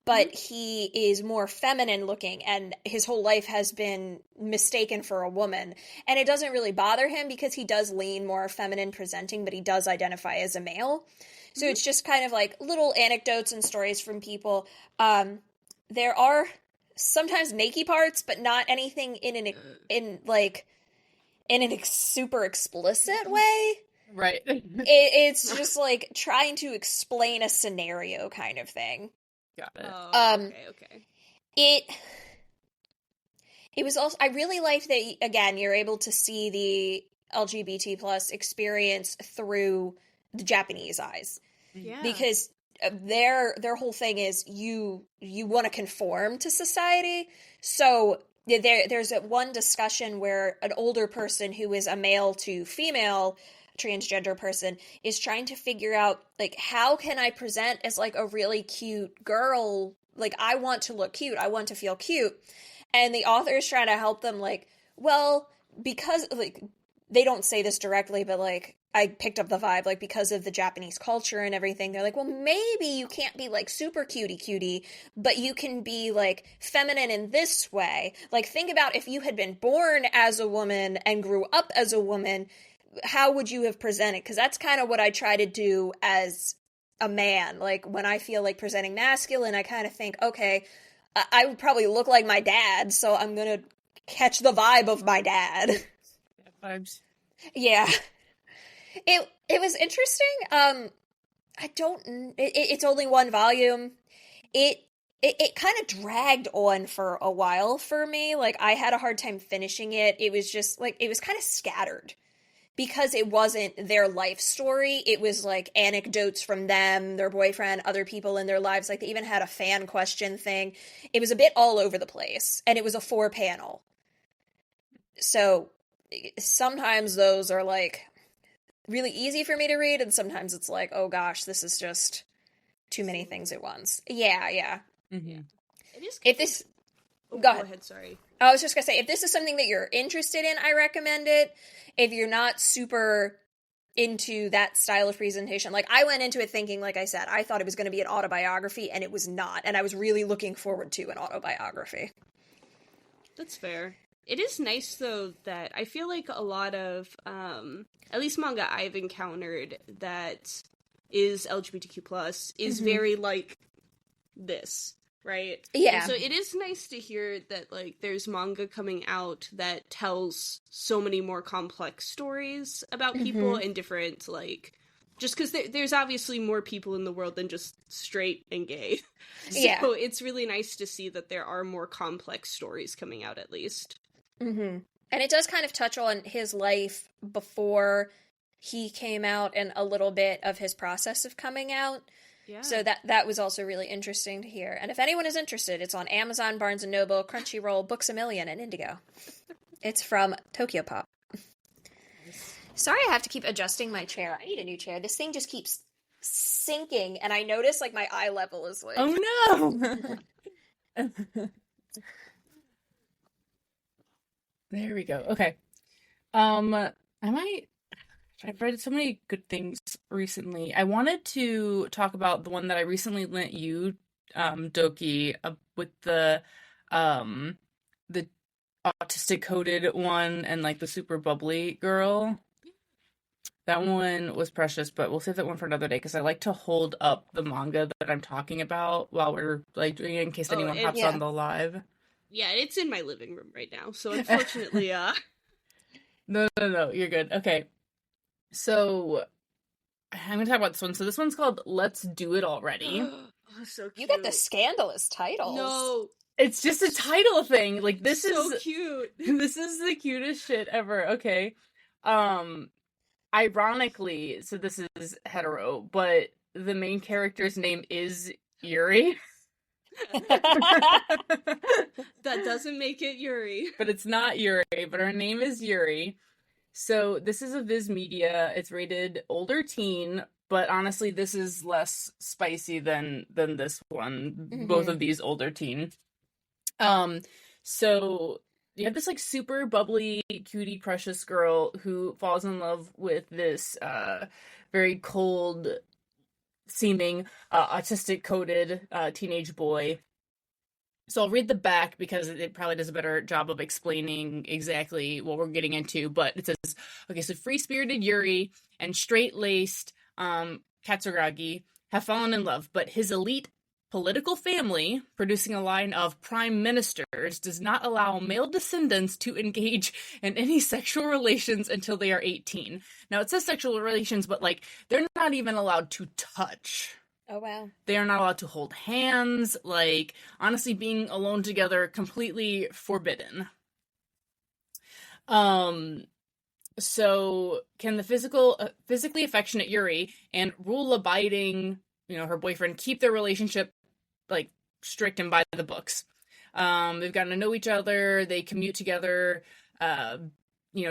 but he is more feminine looking, and his whole life has been mistaken for a woman. And it doesn't really bother him because he does lean more feminine presenting, but he does identify as a male. So it's just kind of like little anecdotes and stories from people. There are sometimes naked parts, but not anything in an super explicit way. Right. It's just like trying to explain a scenario kind of thing. Got it. Oh, okay. It was also, I really liked that, again, you're able to see the LGBT plus experience through the Japanese eyes. Yeah. Because their whole thing is you want to conform to society. So there's one discussion where an older person who is a male to female transgender person is trying to figure out, like, how can I present as like a really cute girl? Like, I want to look cute. I want to feel cute. And the author is trying to help them, like, well, because, like, they don't say this directly, but, like, I picked up the vibe, like, because of the Japanese culture and everything, they're like, well, maybe you can't be, like, super cutie, but you can be, like, feminine in this way. Like, think about if you had been born as a woman and grew up as a woman, how would you have presented? Because that's kind of what I try to do as a man. Like, when I feel like presenting masculine, I kind of think, okay, I would probably look like my dad, so I'm gonna catch the vibe of my dad. Vibes. Yeah. It was interesting. It's only one volume. It kind of dragged on for a while for me. Like, I had a hard time finishing it. It was just, like, it was kind of scattered. Because it wasn't their life story, it was like anecdotes from them, their boyfriend, other people in their lives. Like, they even had a fan question thing. It was a bit all over the place, and it was a 4-panel. So sometimes those are like really easy for me to read, and sometimes it's like, oh gosh, this is just too many things at once. Yeah. Mm-hmm. It is. If this, go ahead. Sorry. I was just gonna say, if this is something that you're interested in, I recommend it. If you're not super into that style of presentation, like, I went into it thinking, like I said, I thought it was going to be an autobiography, and it was not. And I was really looking forward to an autobiography. That's fair. It is nice, though, that I feel like a lot of, at least manga I've encountered that is LGBTQ+, is very like this. Right? Yeah. And so it is nice to hear that, like, there's manga coming out that tells so many more complex stories about people and different, like, just because there's obviously more people in the world than just straight and gay. So it's really nice to see that there are more complex stories coming out, at least. And it does kind of touch on his life before he came out and a little bit of his process of coming out. Yeah. So that was also really interesting to hear. And if anyone is interested, it's on Amazon, Barnes & Noble, Crunchyroll, Books A Million, and Indigo. It's from Tokyo Pop. Sorry I have to keep adjusting my chair. I need a new chair. This thing just keeps sinking, and I notice, like, my eye level is like... Oh, no! There we go. Okay. I've read so many good things recently. I wanted to talk about the one that I recently lent you, Doki, with the autistic coded one and, like, the super bubbly girl. That one was precious, but we'll save that one for another day because I like to hold up the manga that I'm talking about while we're, like, doing it in case anyone hops on the live. Yeah, it's in my living room right now, so unfortunately, No, you're good. Okay. So, I'm going to talk about this one. So, this one's called Let's Do It Already. Oh, so cute. You got the scandalous titles. No. It's just a title thing. Like, this is so cute. This is the cutest shit ever. Okay. Ironically, so this is hetero, but the main character's name is Yuri. That doesn't make it Yuri. But it's not Yuri, but her name is Yuri. So this is a Viz Media. It's rated older teen, but honestly, this is less spicy than this one. Both of these older teen. So you have this, like, super bubbly, cutie, precious girl who falls in love with this very cold seeming autistic coded teenage boy. So I'll read the back because it probably does a better job of explaining exactly what we're getting into. But it says, okay, so free-spirited Yuri and straight-laced Katsuragi have fallen in love, but his elite political family, producing a line of prime ministers, does not allow male descendants to engage in any sexual relations until they are 18. Now, it says sexual relations, but, like, they're not even allowed to touch. Oh, wow. They are not allowed to hold hands. Like, honestly, being alone together, completely forbidden. So can the physically affectionate Yuri and rule-abiding, her boyfriend keep their relationship, like, strict and by the books? They've gotten to know each other. They commute together.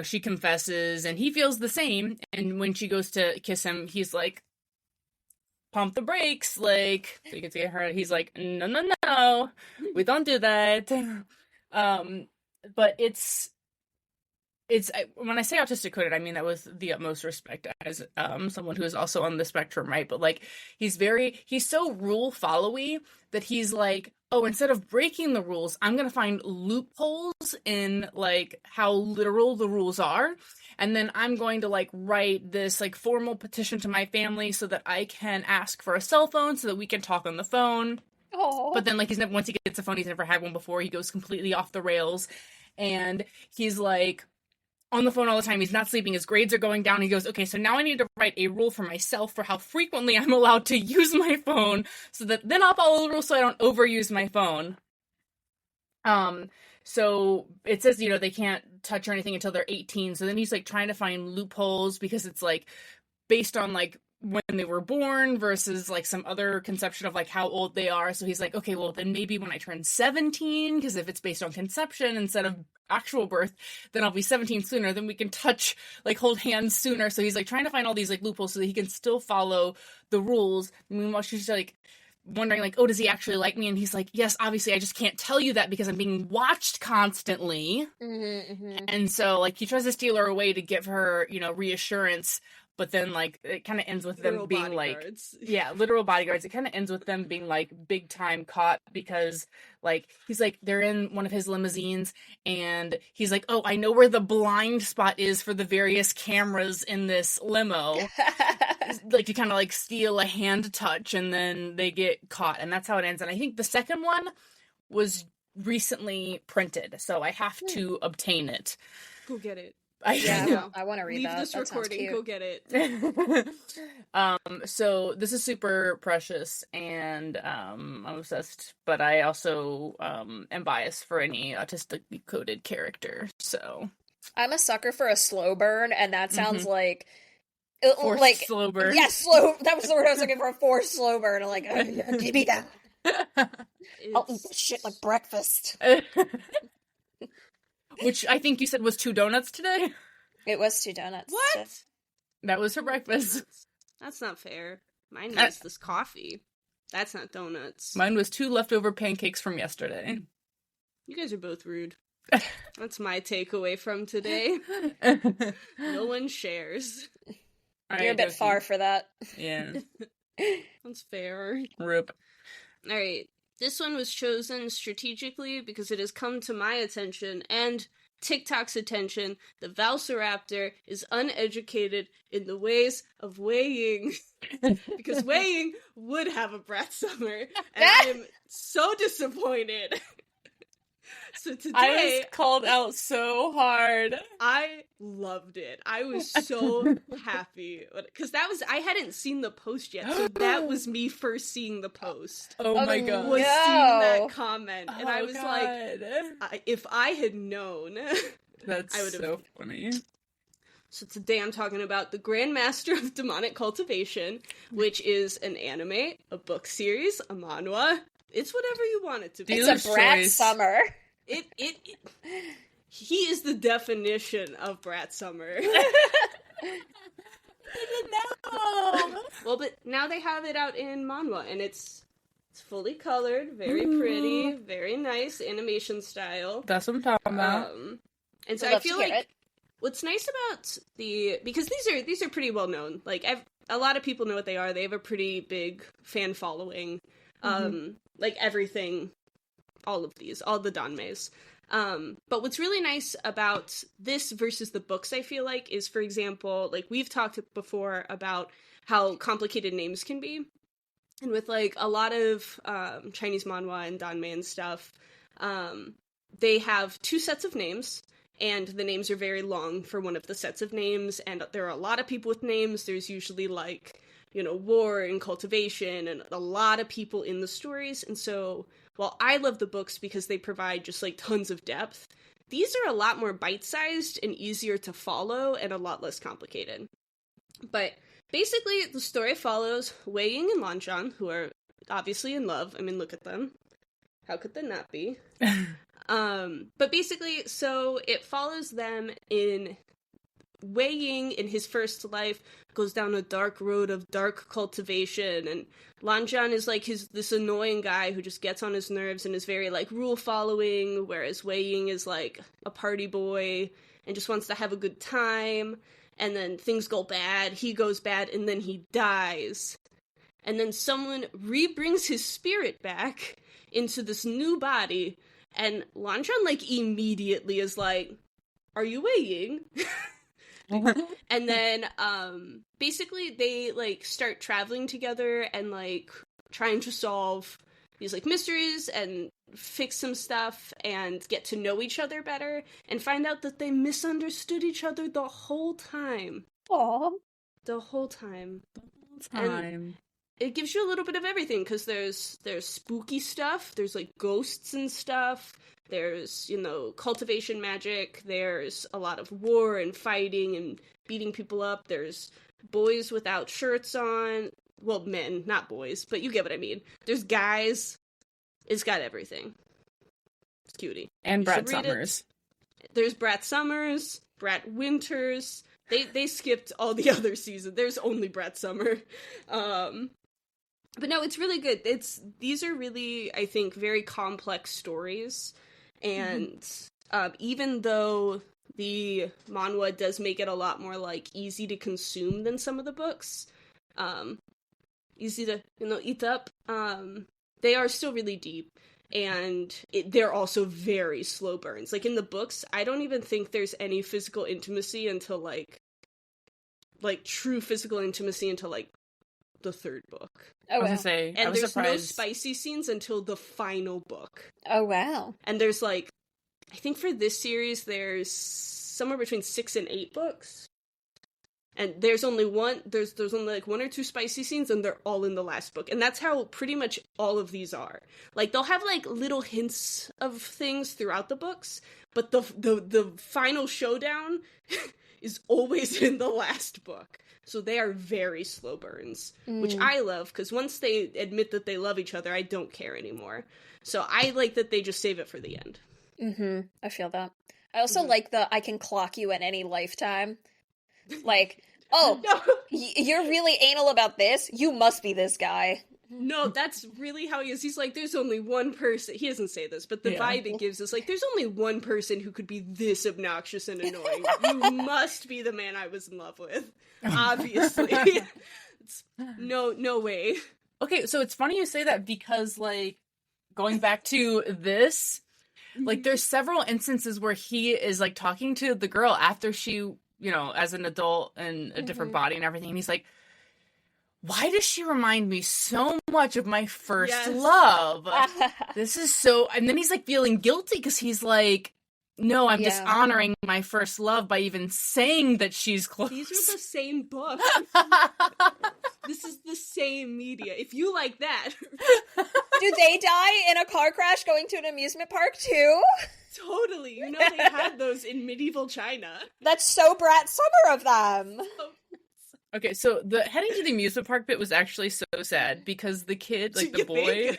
She confesses, and he feels the same. And when she goes to kiss him, he's like, pump the brakes, like, so you can see her, he's like, no, we don't do that. But it's, when I say autistic coded, I mean that with the utmost respect as someone who is also on the spectrum, right? But, like, he's so rule followy that he's like, oh, instead of breaking the rules, I'm gonna find loopholes in, like, how literal the rules are. And then I'm going to, like, write this, like, formal petition to my family so that I can ask for a cell phone so that we can talk on the phone. Oh. But then, like, once he gets a phone, he's never had one before. He goes completely off the rails. And he's, like, on the phone all the time. He's not sleeping. His grades are going down. He goes, okay, so now I need to write a rule for myself for how frequently I'm allowed to use my phone so that then I'll follow the rules so I don't overuse my phone. So it says, they can't touch or anything until they're 18. So then he's, like, trying to find loopholes because it's, like, based on, like, when they were born versus, like, some other conception of, like, how old they are. So he's like, okay, well, then maybe when I turn 17, because if it's based on conception instead of actual birth, then I'll be 17 sooner. Then we can touch, like, hold hands sooner. So he's, like, trying to find all these, like, loopholes so that he can still follow the rules. Meanwhile, she's, like, wondering, like, oh, does he actually like me? And he's like, yes, obviously, I just can't tell you that because I'm being watched constantly. And so, like, he tries to steal her away to give her, reassurance, but then, like, it kind of ends with them being bodyguards. Like, yeah, literal bodyguards. It kind of ends with them being, like, big time caught because, like, he's like, they're in one of his limousines and he's like, oh, I know where the blind spot is for the various cameras in this limo. Like, to kind of, like, steal a hand touch, and then they get caught, and that's how it ends. And I think the second one was recently printed, so I have to obtain it. Go get it. Yeah, I want to read that. Leave this recording, go get it. So this is super precious, and I'm obsessed, but I also am biased for any autistically coded character, so. I'm a sucker for a slow burn, and that sounds like... Forced like slow burn. Yeah, slow. That was the word I was looking for. A forced slow burn. I'm like, give me that. I'll eat this shit like breakfast. Which I think you said was 2 donuts today. It was 2 donuts. What? That was her breakfast. That's not fair. Mine was this coffee. That's not donuts. Mine was 2 leftover pancakes from yesterday. You guys are both rude. That's my takeaway from today. No one shares. You're a bit far for that. Yeah. That's fair. RIP. Alright. This one was chosen strategically because it has come to my attention and TikTok's attention. The Valsaraptor is uneducated in the ways of weighing. Because weighing would have a Brat Summer. And I am so disappointed. So today, I was called out so hard. I loved it. I was so happy because I hadn't seen the post yet, so that was me first seeing the post. Oh my god! Was seeing that comment, and I was god. like, if I had known, that's I would have. So funny. So today I'm talking about the Grandmaster of Demonic Cultivation, which is an anime, a book series, a manhwa. It's whatever you want it to be. It's a Brat Summer. He is the definition of Brat Summer. I didn't know. Well, but now they have it out in manhwa, and it's fully colored, very pretty, very nice animation style. That's what I'm talking about. And so I feel like what's nice about because these are pretty well known. Like a lot of people know what they are. They have a pretty big fan following. Like everything, all of these, all the Danmes. But what's really nice about this versus the books, I feel like, is, for example, like we've talked before about how complicated names can be. And with like a lot of Chinese manhwa and danme and stuff, they have two sets of names, and the names are very long for one of the sets of names, and there are a lot of people with names. There's usually like, you know, war and cultivation and a lot of people in the stories. And so while I love the books because they provide just like tons of depth, these are a lot more bite-sized and easier to follow and a lot less complicated. But basically, the story follows Wei Ying and Lan Zhan, who are obviously in love. I mean, look at them. How could they not be? But basically, so it follows them in Wei Ying in his first life goes down a dark road of dark cultivation, and Lan Zhan is like this annoying guy who just gets on his nerves and is very like rule following, whereas Wei Ying is like a party boy and just wants to have a good time. And then things go bad, he goes bad, and then he dies. And then someone re-brings his spirit back into this new body, and Lan Zhan, like, immediately is like, are you Wei Ying? And then, basically, they, like, start traveling together and, like, trying to solve these, like, mysteries and fix some stuff and get to know each other better and find out that they misunderstood each other the whole time. Aww. The whole time. Time. It gives you a little bit of everything, because there's spooky stuff, there's, like, ghosts and stuff, there's, you know, cultivation magic, there's a lot of war and fighting and beating people up, there's boys without shirts on, well, men, not boys, but you get what I mean. There's guys. It's got everything. It's cutie. And You Brad should read Summers. There's Brat Summers, Brat Winters. They skipped all the other seasons. There's only Brat Summer. But no, it's really good. These are really, I think, very complex stories. And even though the manhwa does make it a lot more, like, easy to consume than some of the books, easy to, you know, eat up, they are still really deep. And they're also very slow burns. Like, in the books, I don't even think there's any physical intimacy until, like true physical intimacy until, like, the third book. Oh, I was wow. gonna say, And I was there's no surprised. spicy scenes until the final book. Oh, wow. And there's, like, I think for this series, there's somewhere between 6 and 8 books. And there's only there's only, like, 1 or 2 spicy scenes, and they're all in the last book. And that's how pretty much all of these are. Like, they'll have, like, little hints of things throughout the books, but the final showdown is always in the last book. So they are very slow burns, which I love, because once they admit that they love each other, I don't care anymore. So I like that they just save it for the end. I feel that. I also like I can clock you at any lifetime. Like, oh, No. You're really anal about this? You must be this guy. No, that's really how he is. He's like, there's only one person. He doesn't say this, but the vibe it gives is like, there's only one person who could be this obnoxious and annoying. You must be the man I was in love with. Obviously. No way. Okay, so it's funny you say that because, like, going back to this, like, there's several instances where he is, like, talking to the girl after she, you know, as an adult in a different body and everything, and he's like, why does she remind me so much of my first love? This is so... And then he's, like, feeling guilty because he's like, no, I'm dishonoring my first love by even saying that she's close. These are the same book. This is the same media. If you like that... Do they die in a car crash going to an amusement park, too? Totally. You know they had those in medieval China. That's so Brat Summer of them. Okay, so the heading to the amusement park bit was actually so sad because the kid, like the boy...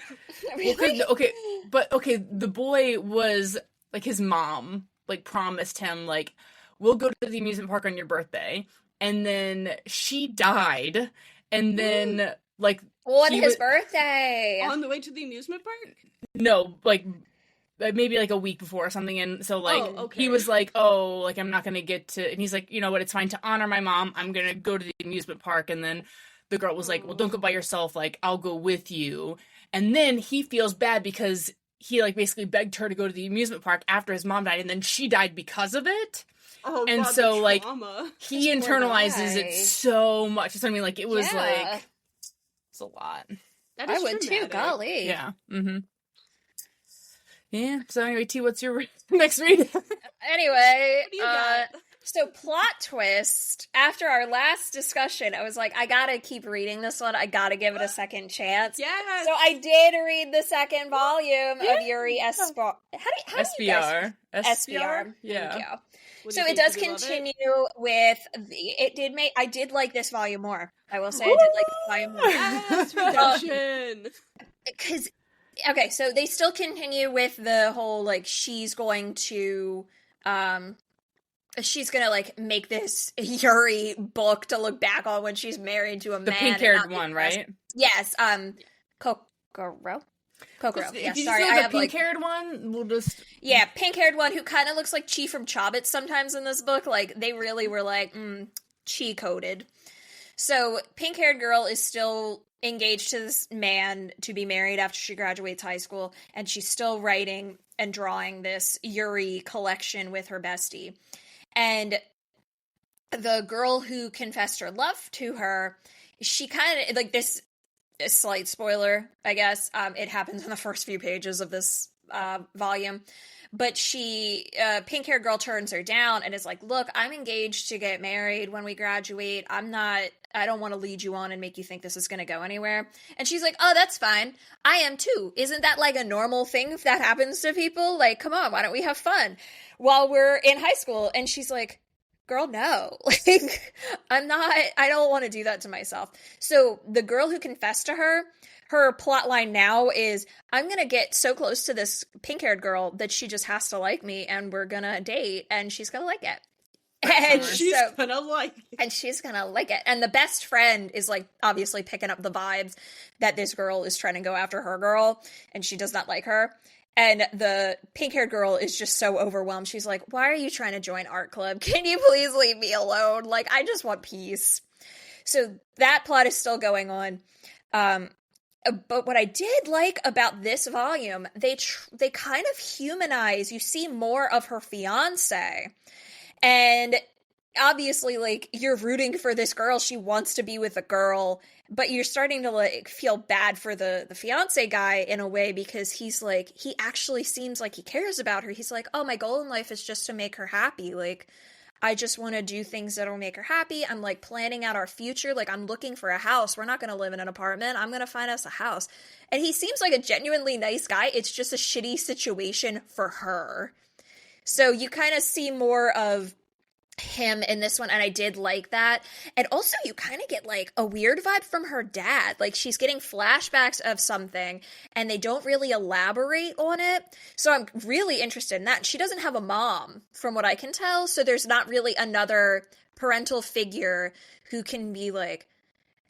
Really? The boy was, like, his mom, like, promised him, like, we'll go to the amusement park on your birthday. And then she died. And then, like... On his birthday! On the way to the amusement park? No, like, maybe like a week before or something, and so like okay. he was like, oh, like I'm not gonna get to, and he's like, you know what, it's fine, to honor my mom, I'm gonna go to the amusement park. And then the girl was like, well, don't go by yourself, like I'll go with you. And then he feels bad because he like basically begged her to go to the amusement park after his mom died, and then she died because of it. Oh, and God, so the like trauma. he This poor internalizes guy. it so much. So I mean, like it was like, it's a lot. That I is would too, traumatic. golly. Yeah. Yeah. So anyway, T, what's your next read? Anyway, What do you got? so plot twist. After our last discussion, I was like, I gotta keep reading this one. I gotta give it a second chance. Yes. So I did read the second volume of Yuri SPR. How do you guys? SPR. Yeah. Thank you. What do So you it think? does Did you love it? continue with I did like this volume more. I will say I did like this volume more. Yes, redemption. Because okay, so they still continue with the whole like she's gonna like make this Yuri book to look back on when she's married to a man. The pink-haired one, right? Yes, Kokoro. Yeah, If you sorry, say I the have pink-haired one, we'll just pink-haired one who kind of looks like Chi from Chobits sometimes in this book. Like they really were like Chi coded. So pink-haired girl is still engaged to this man to be married after she graduates high school, and she's still writing and drawing this Yuri collection with her bestie. And the girl who confessed her love to her, she kind of like this. A slight spoiler, I guess. It happens in the first few pages of this volume. But pink-haired girl turns her down and is like, look, I'm engaged to get married when we graduate. I don't want to lead you on and make you think this is going to go anywhere. And she's like, oh, that's fine. I am too. Isn't that like a normal thing if that happens to people? Like, come on, why don't we have fun while we're in high school? And she's like, girl, no. Like, I don't want to do that to myself. So the girl who confessed to her plot line now is, I'm going to get so close to this pink-haired girl that she just has to like me, and we're going to date, and she's going to like it. And she's gonna like it. And she's gonna like it. And the best friend is like obviously picking up the vibes that this girl is trying to go after her girl, and she does not like her. And the pink-haired girl is just so overwhelmed. She's like, why are you trying to join art club? Can you please leave me alone? Like, I just want peace. So that plot is still going on. But what I did like about this volume, they kind of humanize. You see more of her fiance. And obviously, like, you're rooting for this girl. She wants to be with a girl, but you're starting to, like, feel bad for the fiance guy in a way, because he's, like, he actually seems like he cares about her. He's like, oh, my goal in life is just to make her happy. Like, I just want to do things that'll make her happy. I'm, like, planning out our future. Like, I'm looking for a house. We're not going to live in an apartment. I'm going to find us a house. And he seems like a genuinely nice guy. It's just a shitty situation for her. So you kind of see more of him in this one, and I did like that. And also you kind of get like a weird vibe from her dad. Like, she's getting flashbacks of something and they don't really elaborate on it, so I'm really interested in that. And she doesn't have a mom from what I can tell, so there's not really another parental figure who can be like,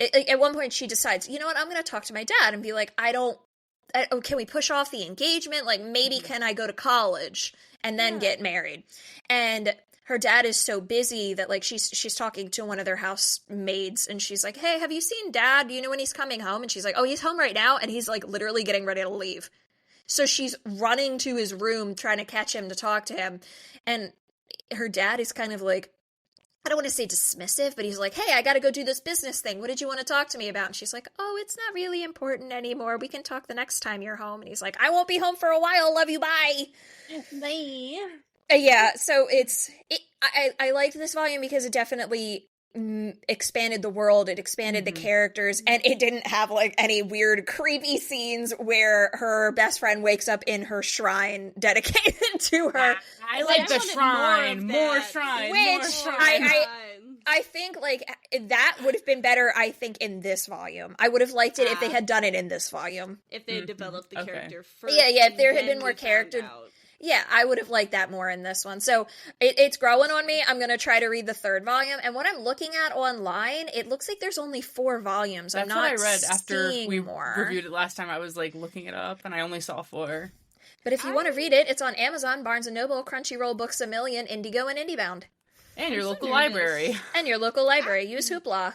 at one point she decides, you know what, I'm gonna talk to my dad and be like, can we push off the engagement? Like, maybe can I go to college and then get married? And her dad is so busy that, like, she's talking to one of their housemaids, and she's like, hey, have you seen Dad? Do you know when he's coming home? And she's like, oh, he's home right now, and he's, like, literally getting ready to leave. So she's running to his room, trying to catch him to talk to him, and her dad is kind of, like, I don't want to say dismissive, but he's like, hey, I gotta go do this business thing. What did you want to talk to me about? And she's like, oh, it's not really important anymore. We can talk the next time you're home. And he's like, I won't be home for a while. Love you. Bye. Bye. Yeah, so I liked this volume because it definitely expanded the world, it expanded the characters, and it didn't have, like, any weird creepy scenes where her best friend wakes up in her shrine dedicated to her. I like the shrine, more shrine, which I think, like, that would have been better, I think, in this volume. I would have liked it if they had done it in this volume. If they had developed the character first. Yeah, if there had been more character. Yeah, I would have liked that more in this one. So it's growing on me. I'm going to try to read the third volume. And what I'm looking at online, it looks like there's only 4 volumes. That's I'm not what I read after we more. reviewed it last time. I was, like, looking it up, and I only saw 4. But if you want to read it, it's on Amazon, Barnes & Noble, Crunchyroll, Books A Million, Indigo, and IndieBound. And your local library. And your local library. Use Hoopla.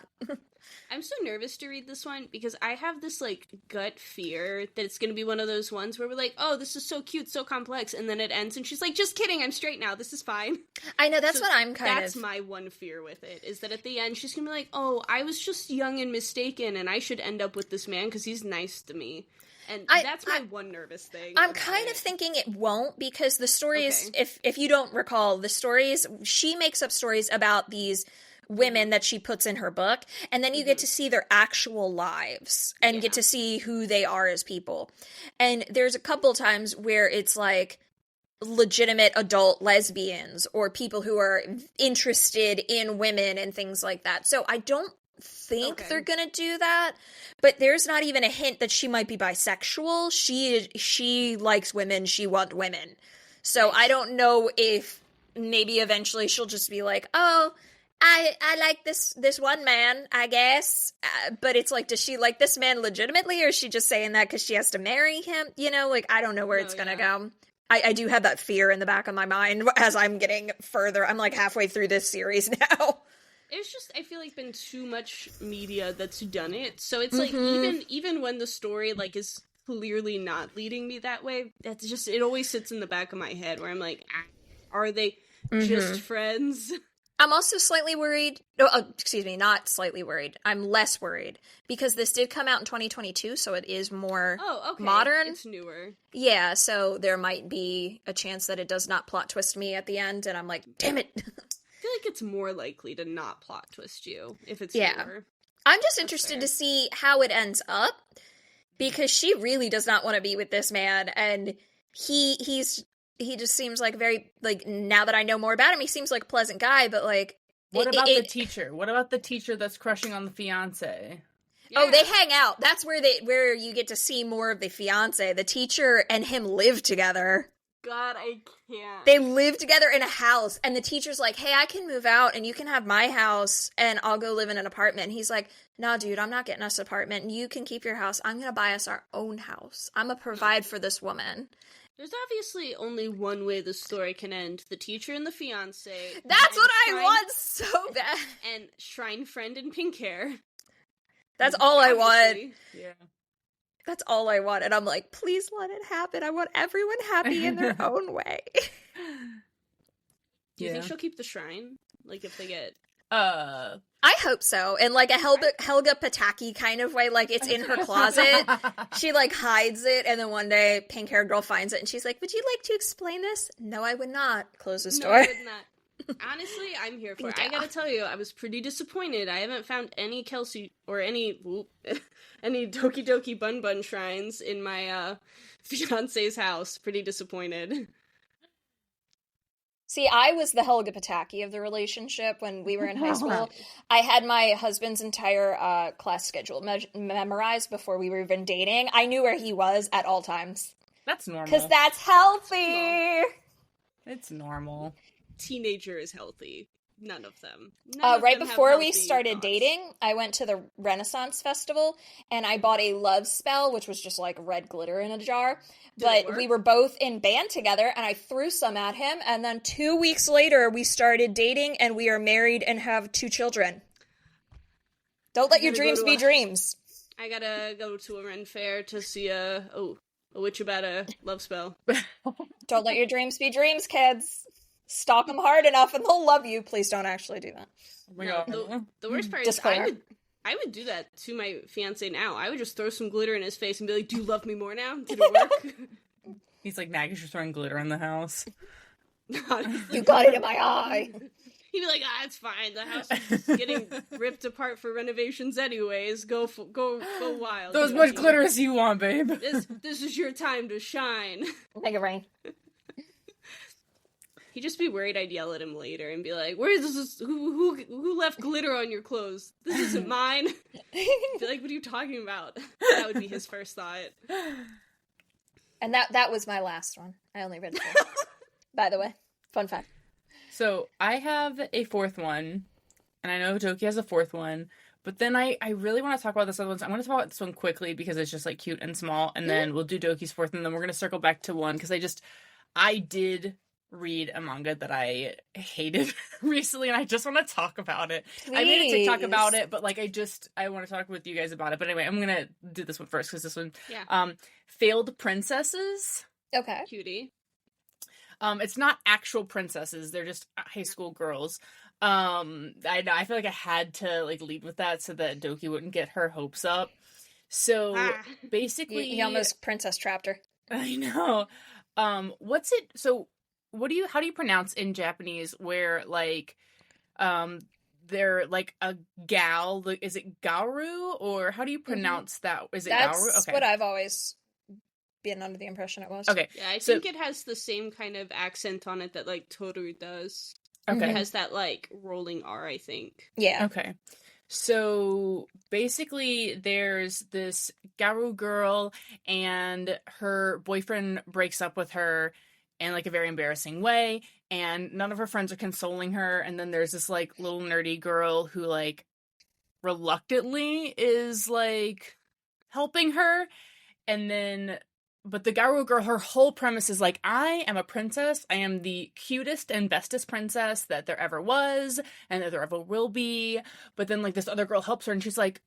I'm so nervous to read this one because I have this, like, gut fear that it's going to be one of those ones where we're like, oh, this is so cute, so complex, and then it ends and she's like, just kidding, I'm straight now, this is fine. I know, that's what I'm That's my one fear with it, is that at the end she's going to be like, oh, I was just young and mistaken and I should end up with this man because he's nice to me. And that's my one nervous thing. I'm kind of thinking it won't, because the stories, if you don't recall, the stories, she makes up stories about these women that she puts in her book, and then you get to see their actual lives and get to see who they are as people. And there's a couple times where it's like legitimate adult lesbians or people who are interested in women and things like that. So I don't think they're gonna do that, but there's not even a hint that she might be bisexual. She likes women, she wants women. So I don't know if maybe eventually she'll just be like, oh, I like this one man, I guess. But it's like, does she like this man legitimately, or is she just saying that because she has to marry him? You know, like, I don't know where it's gonna go. I do have that fear in the back of my mind as I'm getting further. I'm like halfway through this series now. It's just, I feel like, been too much media that's done it. So it's like, even when the story, like, is clearly not leading me that way, that's just, it always sits in the back of my head where I'm like, are they just friends? I'm also slightly worried. Excuse me, not slightly worried. I'm less worried because this did come out in 2022, so it is more modern. It's newer. Yeah, so there might be a chance that it does not plot twist me at the end, and I'm like, damn it. I feel like it's more likely to not plot twist you if it's newer. I'm just interested to see how it ends up, because she really does not want to be with this man, and he just seems like very, like, now that I know more about him, he seems like a pleasant guy, but, like... What about the teacher? What about the teacher that's crushing on the fiancé? Yeah. Oh, they hang out. That's where you get to see more of the fiancé. The teacher and him live together. God, I can't. They live together in a house, and the teacher's like, hey, I can move out, and you can have my house, and I'll go live in an apartment. And he's like, nah, dude, I'm not getting us an apartment, and you can keep your house. I'm gonna buy us our own house. I'm gonna provide for this woman. There's obviously only one way the story can end. The teacher and the fiancé. That's what I want so bad. And shrine friend in pink hair. That's all I want. Yeah. That's all I want. And I'm like, please let it happen. I want everyone happy in their own way. Do you think she'll keep the shrine? Like, if they get... I hope so. In, like, a Helga Pataki kind of way. Like, it's in her closet. She, like, hides it, and then one day, pink-haired girl finds it, and she's like, would you like to explain this? No, I would not. Closes door. No, I would not. Honestly, I'm here for it. I gotta tell you, I was pretty disappointed. I haven't found any Kelsey, or any DokiDokiBunBun shrines in my, fiance's house. Pretty disappointed. See, I was the Helga Pataki of the relationship when we were in high school. I had my husband's entire class schedule memorized before we were even dating. I knew where he was at all times. That's normal. Because that's healthy! It's normal. Teenager is healthy. None of them. Right before we started dating, I went to the Renaissance Festival, and I bought a love spell, which was just like red glitter in a jar. But we were both in band together, and I threw some at him, and then 2 weeks later, we started dating, and we are married and have 2 children. Don't let your dreams be dreams. I gotta go to a Ren fair to see a witch about a love spell. Don't let your dreams be dreams, kids. Stalk them hard enough, and they'll love you. Please don't actually do that. Oh my God. The worst part is I would do that to my fiance now. I would just throw some glitter in his face and be like, do you love me more now? Did it work? He's like, Maggie's just throwing glitter in the house. You got it in my eye. He'd be like, it's fine. The house is getting ripped apart for renovations anyways. Go wild. Throw as much glitter as you want, babe. This is your time to shine. Make it rain. He'd just be worried I'd yell at him later and be like, "Where is this? Who left glitter on your clothes? This isn't mine." Be like, "What are you talking about?" That would be his first thought. And that was my last one. I only read 4. By the way, fun fact. So I have a 4th one, and I know Doki has a 4th one. But then I really want to talk about this other one. So I'm going to talk about this one quickly because it's just like cute and small. And then we'll do Doki's fourth. And then we're going to circle back to one because I did read a manga that I hated recently. And I just want to talk about it. Please. I made a TikTok about it. But like I want to talk with you guys about it. But anyway, I'm going to do this one first because this one. Yeah. Failed Princesses. Okay. Cutie. It's not actual princesses. They're just high school girls. I feel like I had to like lead with that so that Doki wouldn't get her hopes up. So basically, you almost princess trapped her. I know. What's it? So how do you pronounce in Japanese where like, they're like a gal? Is it garu or how do you pronounce that? Is it garu? That's what I've always been under the impression it was. Okay. Yeah, I think it has the same kind of accent on it that like Toru does. Okay. It has that like rolling R, I think. Yeah. Okay. So basically there's this Garu girl and her boyfriend breaks up with her in like a very embarrassing way and none of her friends are consoling her, and then there's this like little nerdy girl who like reluctantly is like helping her, and then but the Garu girl, her whole premise is like, I am a princess. I am the cutest and bestest princess that there ever was and that there ever will be. But then like this other girl helps her and she's like,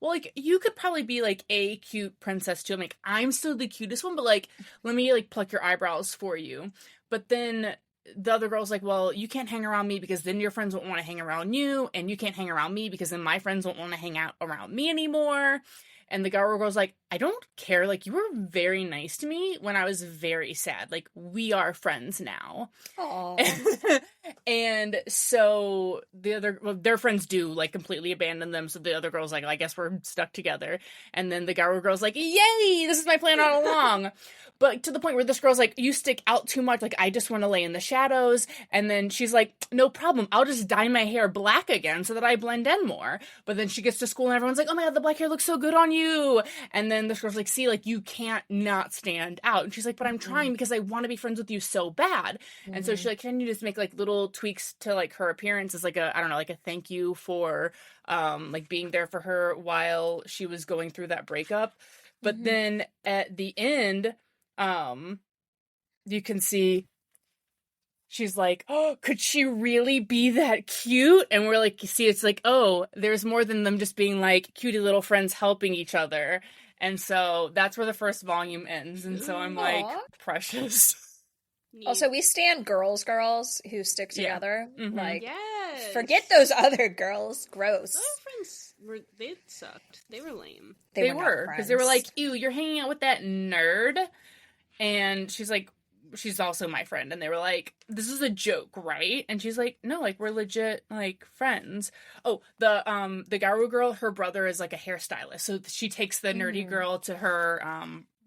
well, like you could probably be like a cute princess too. I'm like, I'm still the cutest one, but like, let me like pluck your eyebrows for you. But then the other girl's like, well, you can't hang around me because then your friends won't want to hang around you, and you can't hang around me because then my friends won't want to hang out around me anymore. And the Garu girl's like, I don't care. Like, you were very nice to me when I was very sad. Like, we are friends now. Aww. And so their friends do, like, completely abandon them. So the other girl's like, I guess we're stuck together. And then the Garu girl's like, yay, this is my plan all along. But to the point where this girl's like, you stick out too much. Like, I just want to lay in the shadows. And then she's like, no problem. I'll just dye my hair black again so that I blend in more. But then she gets to school and everyone's like, oh my God, the black hair looks so good on you. And then this girl's like, see, like, you can't not stand out. And she's like, but I'm trying because I want to be friends with you so bad. And so she like, can you just make like little tweaks to like her appearance as like a, I don't know, like a thank you for like being there for her while she was going through that breakup. But then at the end, you can see she's like, oh, could she really be that cute? And we're like, you see, it's like, oh, there's more than them just being like cutie little friends helping each other. And so that's where the first volume ends. And so I'm like, precious. Neat. Also, we stand girls who stick together. Like, yes. forget those other girls. Gross. Those friends they sucked. They were lame. They were, because they were like, ew, you're hanging out with that nerd. And she's like, she's also my friend. And they were like, this is a joke, right? And she's like, no, like, we're legit, like, friends. Oh, the Garu girl, her brother is like a hairstylist. So she takes the nerdy girl to her,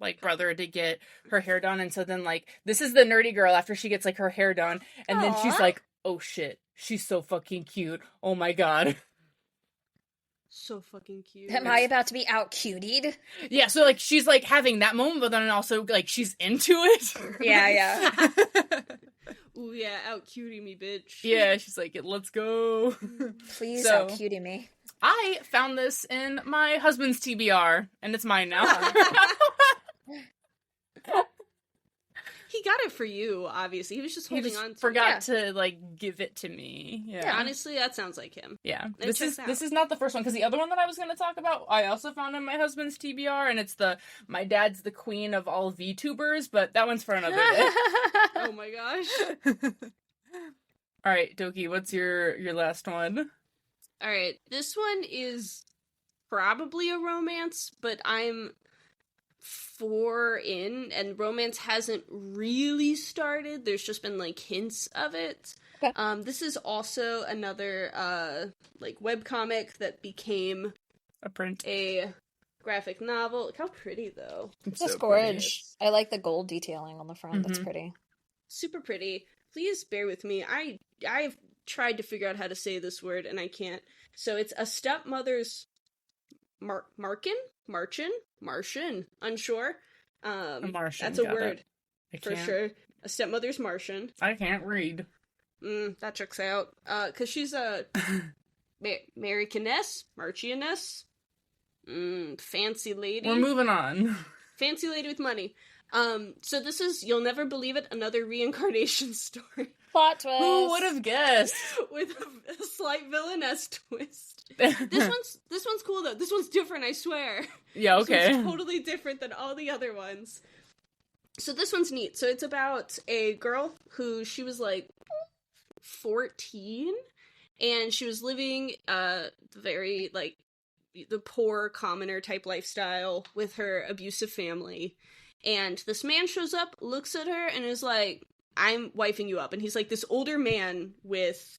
like, brother to get her hair done. And so then, like, this is the nerdy girl after she gets, like, her hair done. And then she's like, oh shit, she's so fucking cute. Oh my God. So fucking cute. Am I about to be out cutied? Yeah, so like she's like having that moment, but then also like she's into it. Yeah. Ooh yeah, out cutie me, bitch. Yeah, she's like, let's go. Please So, out cutie me. I found this in my husband's TBR, and it's mine now. He got it for you, obviously. He was just holding on to forgot to like give it to me. Yeah. Honestly, that sounds like him. Yeah. It This checks is not the first one, because the other one that I was going to talk about, I also found in my husband's TBR, and it's my dad's the queen of all VTubers, but that one's for another day. Oh my gosh. All right, Doki, what's your last one? All right, this one is probably a romance, but I'm 4 in, and romance hasn't really started. There's just been like hints of it. Okay. This is also another like webcomic that became a graphic novel. Look how pretty though. It's That's so gorgeous. I like the gold detailing on the front. That's pretty. Super pretty. Please bear with me. I've tried to figure out how to say this word and I can't. So it's a stepmother's Martian, unsure. Martian, that's a word for can't. sure. A stepmother's Martian. I can't read. That checks out. Cause she's a Americaness, Marchioness, fancy lady. We're moving on. Fancy lady with money. So this is, you'll never believe it, another reincarnation story. Plot twist. Who would have guessed? With a slight villainess twist. This one's cool though. This one's different, I swear. Yeah, okay. This one's totally different than all the other ones. So this one's neat. So it's about a girl who, she was like 14, and she was living very like the poor commoner type lifestyle with her abusive family. And this man shows up, looks at her, and is like, I'm wifing you up. And he's like this older man with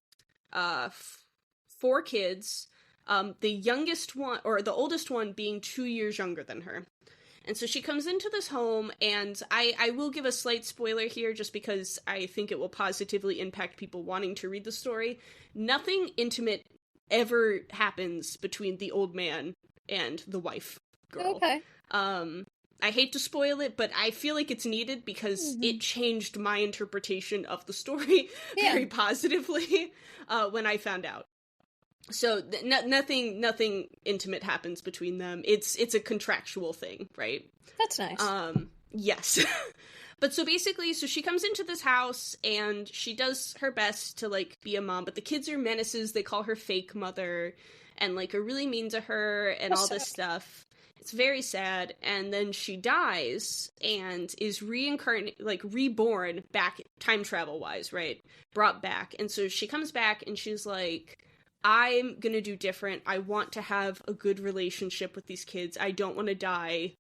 4 kids, the youngest one, or the oldest one being 2 years younger than her. And so she comes into this home, and I will give a slight spoiler here just because I think it will positively impact people wanting to read the story. Nothing intimate ever happens between the old man and the wife girl. Okay. I hate to spoil it, but I feel like it's needed because it changed my interpretation of the story very positively when I found out. So nothing intimate happens between them. It's a contractual thing, right? That's nice. Yes. But so basically, so she comes into this house and she does her best to like be a mom, but the kids are menaces. They call her fake mother and like are really mean to her and all this stuff. It's very sad. And then she dies and is reborn back, time travel wise, right? Brought back. And so she comes back and she's like, I'm gonna do different. I want to have a good relationship with these kids. I don't want to die,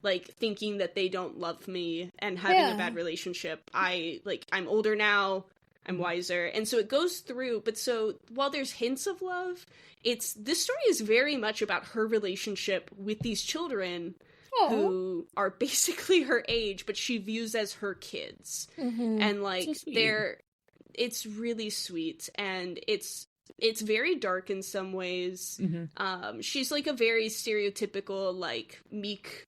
like, thinking that they don't love me and having a bad relationship. I'm older now. I'm wiser. And so it goes through, but so while there's hints of love, this story is very much about her relationship with these children who are basically her age, but she views as her kids. And like, so it's really sweet, and it's very dark in some ways. She's like a very stereotypical, like, meek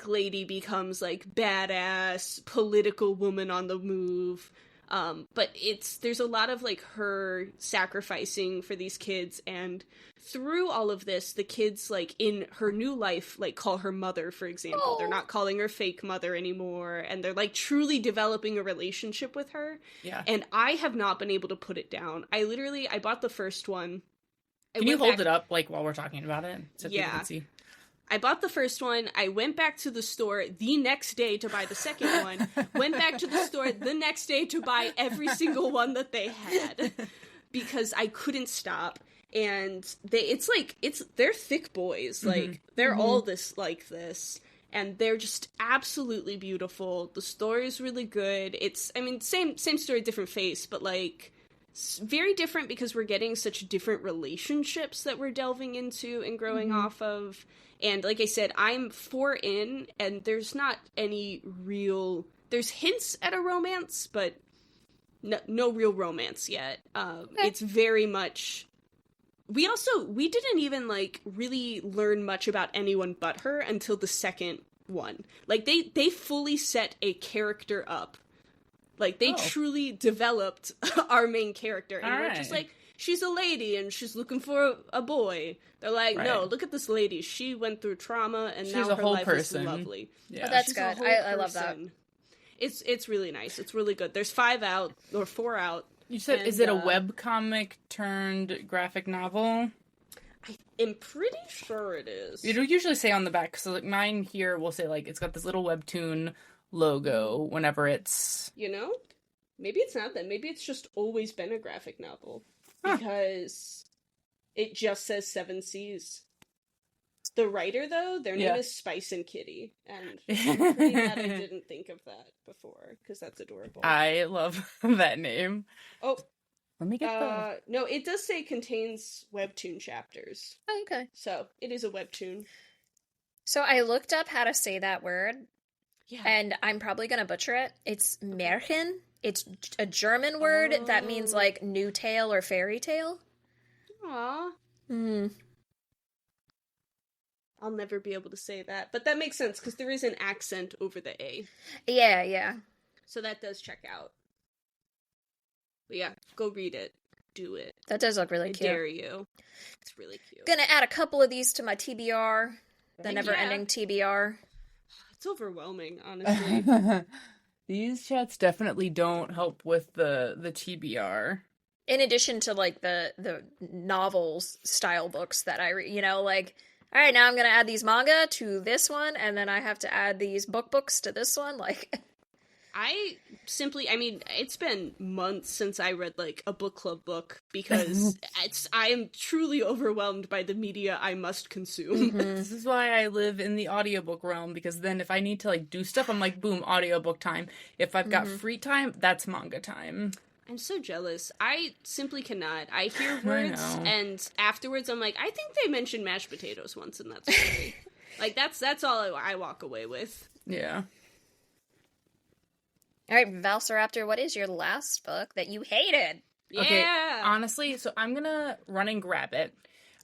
lady becomes like badass political woman on the move. But there's a lot of like her sacrificing for these kids, and through all of this, the kids like in her new life, like call her mother, for example. They're not calling her fake mother anymore, and they're like truly developing a relationship with her. Yeah. And I have not been able to put it down. I bought the first one. Can you hold it up like while we're talking about it? So people can see? I bought the first one, I went back to the store the next day to buy the second one, went back to the store the next day to buy every single one that they had, because I couldn't stop, and they're thick boys, like, they're all this, and they're just absolutely beautiful. The story's really good. Same story, different face, but, like, very different because we're getting such different relationships that we're delving into and growing off of. And like I said, I'm 4 in, and there's not any real... There's hints at a romance, but no real romance yet. It's very much... We didn't even, like, really learn much about anyone but her until the second one. Like, they fully set a character up. Like, they truly developed our main character, and we're just like, she's a lady, and she's looking for a boy. They're like, no, look at this lady. She went through trauma, and now her life is lovely. Yeah. Oh, that's good. I love that. It's really nice. It's really good. There's 5 out, or 4 out. You said, is it a webcomic turned graphic novel? I am pretty sure it is. It'll usually say on the back, so like mine here will say, like, it's got this little webtoon logo whenever it's... Maybe it's not that. Maybe it's just always been a graphic novel. Because it just says 7 Seas. The writer, though, their name is Spice and Kitty. And I'm pretty glad I didn't think of that before, because that's adorable. I love that name. Oh. Let me get the... No, it does say contains webtoon chapters. Oh, okay. So, it is a webtoon. So, I looked up how to say that word. Yeah. And I'm probably going to butcher it. It's Märchen. It's a German word that means, like, new tale or fairy tale. Aww. I'll never be able to say that. But that makes sense, because there is an accent over the A. Yeah. So that does check out. But yeah, go read it. do it. That does look really I cute. dare you. It's really cute. Gonna add a couple of these to my TBR. The never-ending TBR. It's overwhelming, honestly. These chats definitely don't help with the TBR. In addition to, like, the novels style books that I read, you know, like, all right, now I'm gonna add these manga to this one, and then I have to add these books to this one, like... I mean, it's been months since I read, like, a book club book, because I am truly overwhelmed by the media I must consume. Mm-hmm. This is why I live in the audiobook realm, because then if I need to, like, do stuff, I'm like, boom, audiobook time. If I've got free time, that's manga time. I'm so jealous. I simply cannot. I hear words, and afterwards I'm like, I think they mentioned mashed potatoes once in that story. Like, that's all I walk away with. Yeah. All right, Valsaraptor, what is your last book that you hated? Yeah. Okay, honestly, so I'm gonna run and grab it.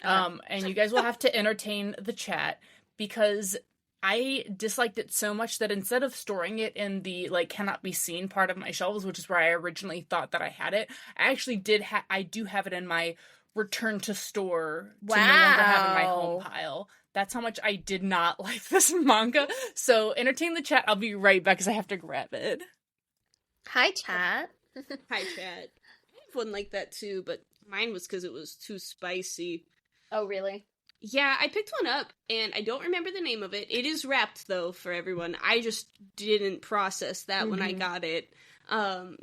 And you guys will have to entertain the chat, because I disliked it so much that instead of storing it in the, like, cannot be seen part of my shelves, which is where I originally thought that I had it, I actually I do have it in my return to store to no longer have in my home pile. That's how much I did not like this manga. So entertain the chat. I'll be right back because I have to grab it. Hi, chat. Hi, chat. I have one like that too, but mine was because it was too spicy. Oh, really? Yeah, I picked one up, and I don't remember the name of it. It is wrapped, though, for everyone. I just didn't process that when I got it.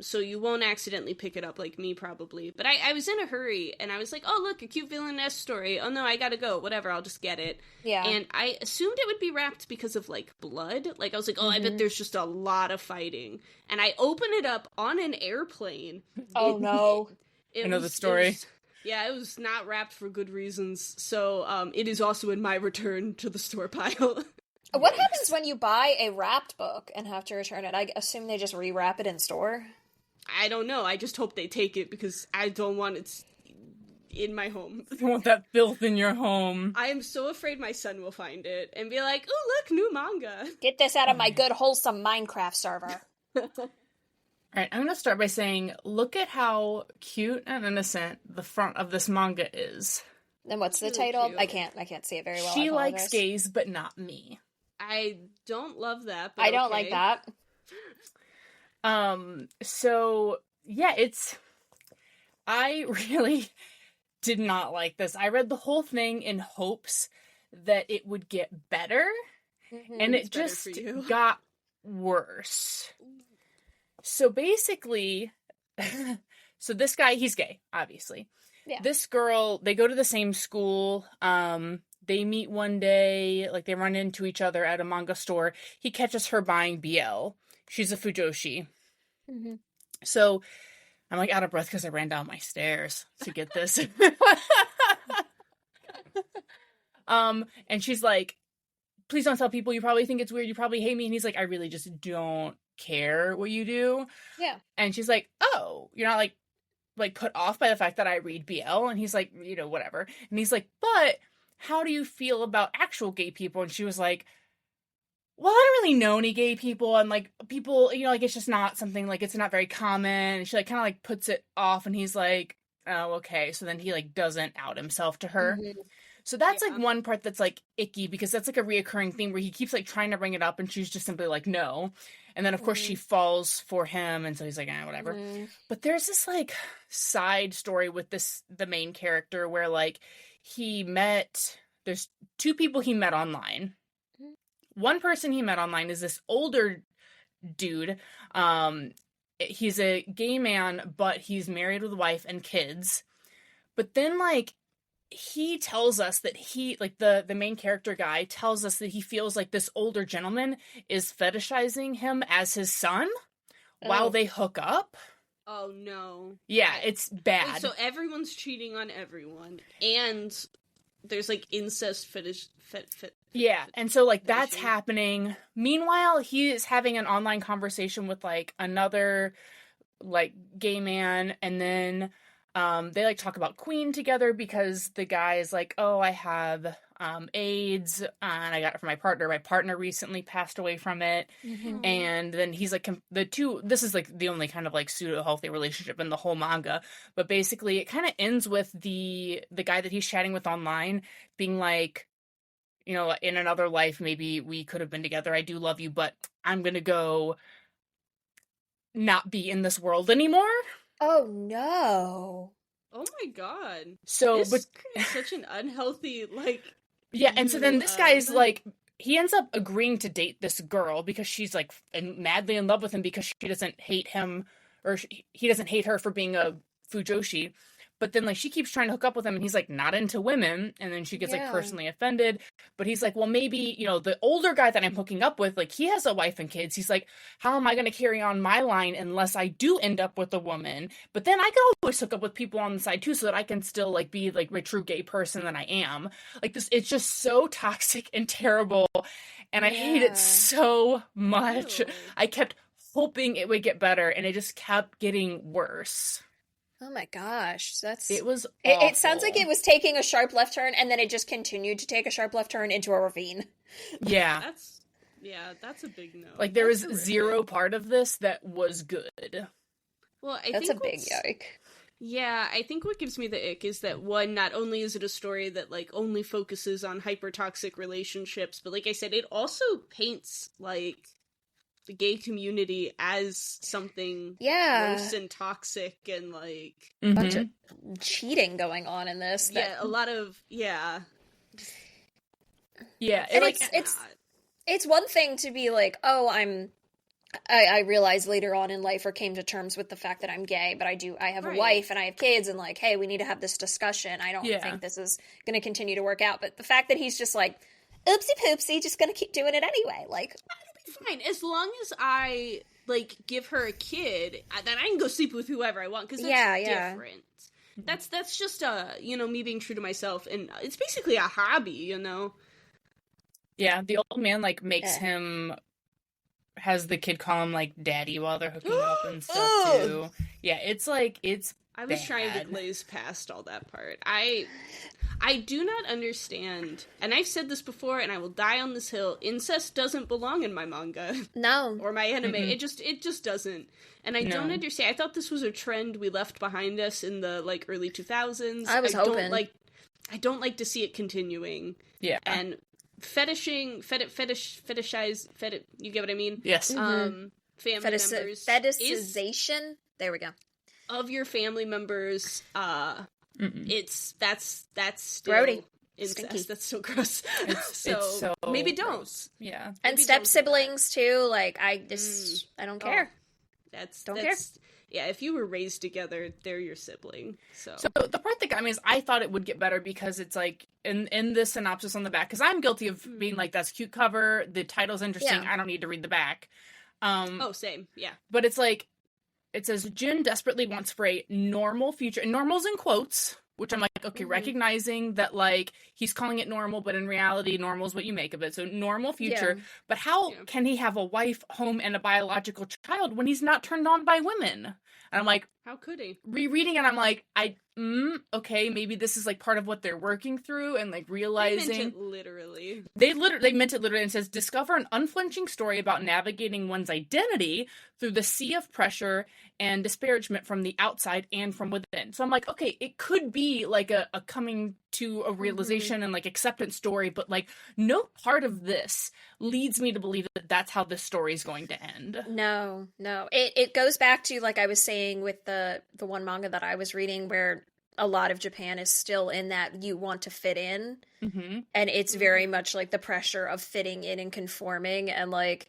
So you won't accidentally pick it up like me, probably. But I was in a hurry, and I was like, oh, look, a cute villainess story. Oh, no, I gotta go. Whatever, I'll just get it. Yeah. And I assumed it would be wrapped because of, like, blood. Like, I was like, oh, I bet there's just a lot of fighting. And I open it up on an airplane. Oh, no. I know the story. It was not wrapped for good reasons, so it is also in my return to the store pile. What happens when you buy a wrapped book and have to return it? I assume they just rewrap it in store? I don't know. I just hope they take it, because I don't want it in my home. You don't want that filth in your home. I am so afraid my son will find it and be like, oh, look, new manga. Get this out of my good, wholesome Minecraft server. Alright, I'm gonna start by saying, look at how cute and innocent the front of this manga is. And what's the Really title? cute. I can't see it very well. She likes gays, but not me. I don't love that, but I don't like that. So, yeah, I really did not like this. I read the whole thing in hopes that it would get better, and it just got worse. So basically, so this guy, he's gay, obviously. Yeah. This girl, they go to the same school. They meet one day, like they run into each other at a manga store. He catches her buying BL. She's a fujoshi. Mm-hmm. So I'm like out of breath because I ran down my stairs to get this. And she's like, please don't tell people. You probably think it's weird. You probably hate me. And he's like, I really just don't care what you do. Yeah. And she's like, oh, you're not like put off by the fact that I read BL? And he's like, you know, whatever. And he's like, but how do you feel about actual gay people? And she was like, well, I don't really know any gay people, and like people, you know, like it's just not something, like it's not very common. And she like kind of like puts it off, and he's like, oh, okay. So then he like doesn't out himself to her. Mm-hmm. So that's like one part that's like icky, because that's like a reoccurring theme where he keeps like trying to bring it up and she's just simply like, no. And then of course she falls for him, and so he's like, whatever. But there's this like side story with the main character where like there's two people he met online. One person he met online is this older dude. He's a gay man, but he's married with a wife and kids. But then like he tells us that he, like the main character guy tells us that he feels like this older gentleman is fetishizing him as his son while they hook up. Oh no. Yeah, it's bad. Wait, so everyone's cheating on everyone, and there's like incest fetish. Yeah, and so like that's happening. Meanwhile, he is having an online conversation with like another like gay man, and then they like talk about Queen together because the guy is like, oh, I have AIDS, and I got it from my partner. My partner recently passed away from it. Mhm. And then he's like, this is like the only kind of like pseudo healthy relationship in the whole manga. But basically, it kind of ends with the guy that he's chatting with online being like, you know, in another life, maybe we could have been together. I do love you, but I'm gonna go not be in this world anymore. Oh no. Oh my god. So, This but creates such an unhealthy, like... yeah, and so then this guy's uh, like, he ends up agreeing to date this girl because she's like madly in love with him because she doesn't hate him, or he doesn't hate her for being a fujoshi. But then like she keeps trying to hook up with him and he's like not into women, and then she gets like Yeah. personally offended. But he's like, well, maybe, you know, the older guy that I'm hooking up with, like he has a wife and kids. He's like, how am I going to carry on my line unless I do end up with a woman? But then I can always hook up with people on the side too, so that I can still like be like my true gay person that I am. Like this, it's just so toxic and terrible, and I hate Yeah. it so much. Ew. I kept hoping it would get better, and it just kept getting worse. Oh my gosh, that's It was it sounds like awful. it was taking a sharp left turn and then it just continued to take a sharp left turn into a ravine. Yeah. That's a big no. Like there That's was horrific. zero part of this that was good. Well, I That's a think big what's- yike. Yeah, I think what gives me the ick is that one, not only is it a story that like only focuses on hyper-toxic relationships, but like I said, it also paints like the gay community as something Yeah. gross and toxic and like Bunch Mhm. of cheating going on in this. yeah, a lot of Yeah, And like it's one thing to be like, oh, I realized later on in life or came to terms with the fact that I'm gay, but I have Right. a wife and I have kids and like, hey, we need to have this discussion. I don't Yeah. think this is going to continue to work out. But the fact that he's just like, oopsie poopsie, just going to keep doing it anyway. Like, fine as long as I like give her a kid, then I can go sleep with whoever I want because that's Yeah. different. That's just me being true to myself, and it's basically a hobby, you know. yeah, the old man like makes Eh. him has the kid call him like daddy while they're hooking up and stuff Ugh. too. Yeah, it's like it's I was trying to bad. glaze past all that part. I do not understand, and I've said this before, and I will die on this hill. Incest doesn't belong in my manga no. or my anime. Mm-mm. It just doesn't. And I No. don't understand. I thought this was a trend we left behind us in the like early 2000s. I was hoping. I don't like to see it continuing. Yeah. And fetishize, you get what I mean? Yes. Mhm. Family members Fetishization? There we go. of your family members, Mm-mm. that's still Grody. incest. Stinky. That's so gross. It's so maybe don't. gross. Yeah. And Maybe step don't do siblings too. Like, I don't Oh. care. That's Don't care. Yeah, if you were raised together, they're your sibling. So, So the part that got me is I thought it would get better because it's like in the synopsis on the back, because I'm guilty of being like, that's a cute cover, the title's interesting, Yeah. I don't need to read the back. same. Yeah. But it's like, it says Jin desperately wants for a normal future, and normal's in quotes, which I'm like, okay, Mhm. recognizing that like he's calling it normal, but in reality, normal is what you make of it. So normal future. Yeah. But how Yeah. can he have a wife, home, and a biological child when he's not turned on by women? And I'm like, How could he? rereading it, I'm like, okay, maybe this is like part of what they're working through and like I realizing meant it literally. they meant it literally, and says discover an unflinching story about navigating one's identity through the sea of pressure and disparagement from the outside and from within. So I'm like, okay, it could be like a coming to a realization and like acceptance story, but like no part of this leads me to believe that that's how this story is going to end. No. It goes back to, like I was saying with the one manga that I was reading, where a lot of Japan is still in that you want to fit in, Mm-hmm. and it's very much like the pressure of fitting in and conforming, and like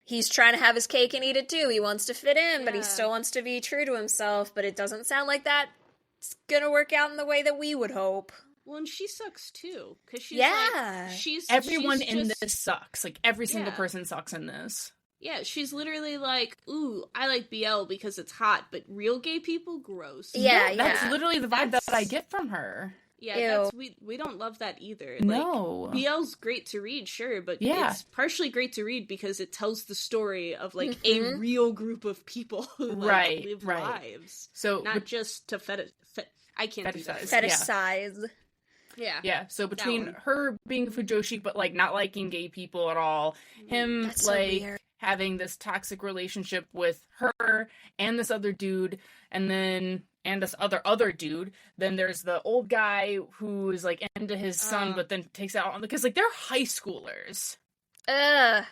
he's trying to have his cake and eat it too. He wants to fit in, but he Yeah. still wants to be true to himself, but it doesn't sound like that's gonna work out in the way that we would hope. Well, and she sucks too, because she's Yeah. like, she's Everyone she's in just- this sucks. Like every single Yeah. person sucks in this. Yeah, she's literally like, ooh, I like BL because it's hot, but real gay people, gross. Yeah, No, that's yeah. literally the vibe that I That's- get from her. Yeah, Ew. that's we don't love that either. Like, No. BL's great to read, sure, but Yeah. it's partially great to read because it tells the story of like a Mhm. real group of people who like Right, live right. lives, So not just to I can't do that. Fetishize. Fetishize. Yeah. Yeah, so between one. her being Fujoshi but like not liking gay people at all, him That's so like weird. having this toxic relationship with her and this other dude, and this other dude, then there's the old guy who's like into his son but then takes out on because like they're high schoolers. Ugh.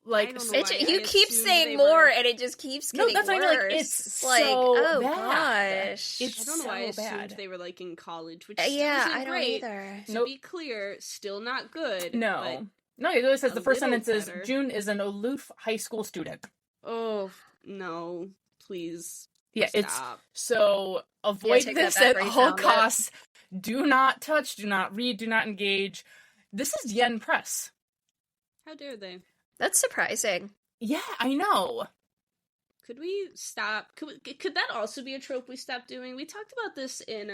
Like I don't know why I You keep assumed saying they more, were- and it just keeps No, getting that's what I worse. mean, like, it's like, so oh bad. gosh. It's I don't know why I so assumed bad. they were like in college, which Yeah, isn't I don't great. either. To Nope. be clear, still not good. No. No, it always says a the first little sentence better. is June is an aloof high school student. Oh no, please. Yeah, Stop. it's so avoid take that this back at where you all found it. costs. Do not touch, do not read, do not engage. This is Yen Press. How dare they? That's surprising. Yeah, I know. Could we stop? Could that also be a trope we stop doing? We talked about this in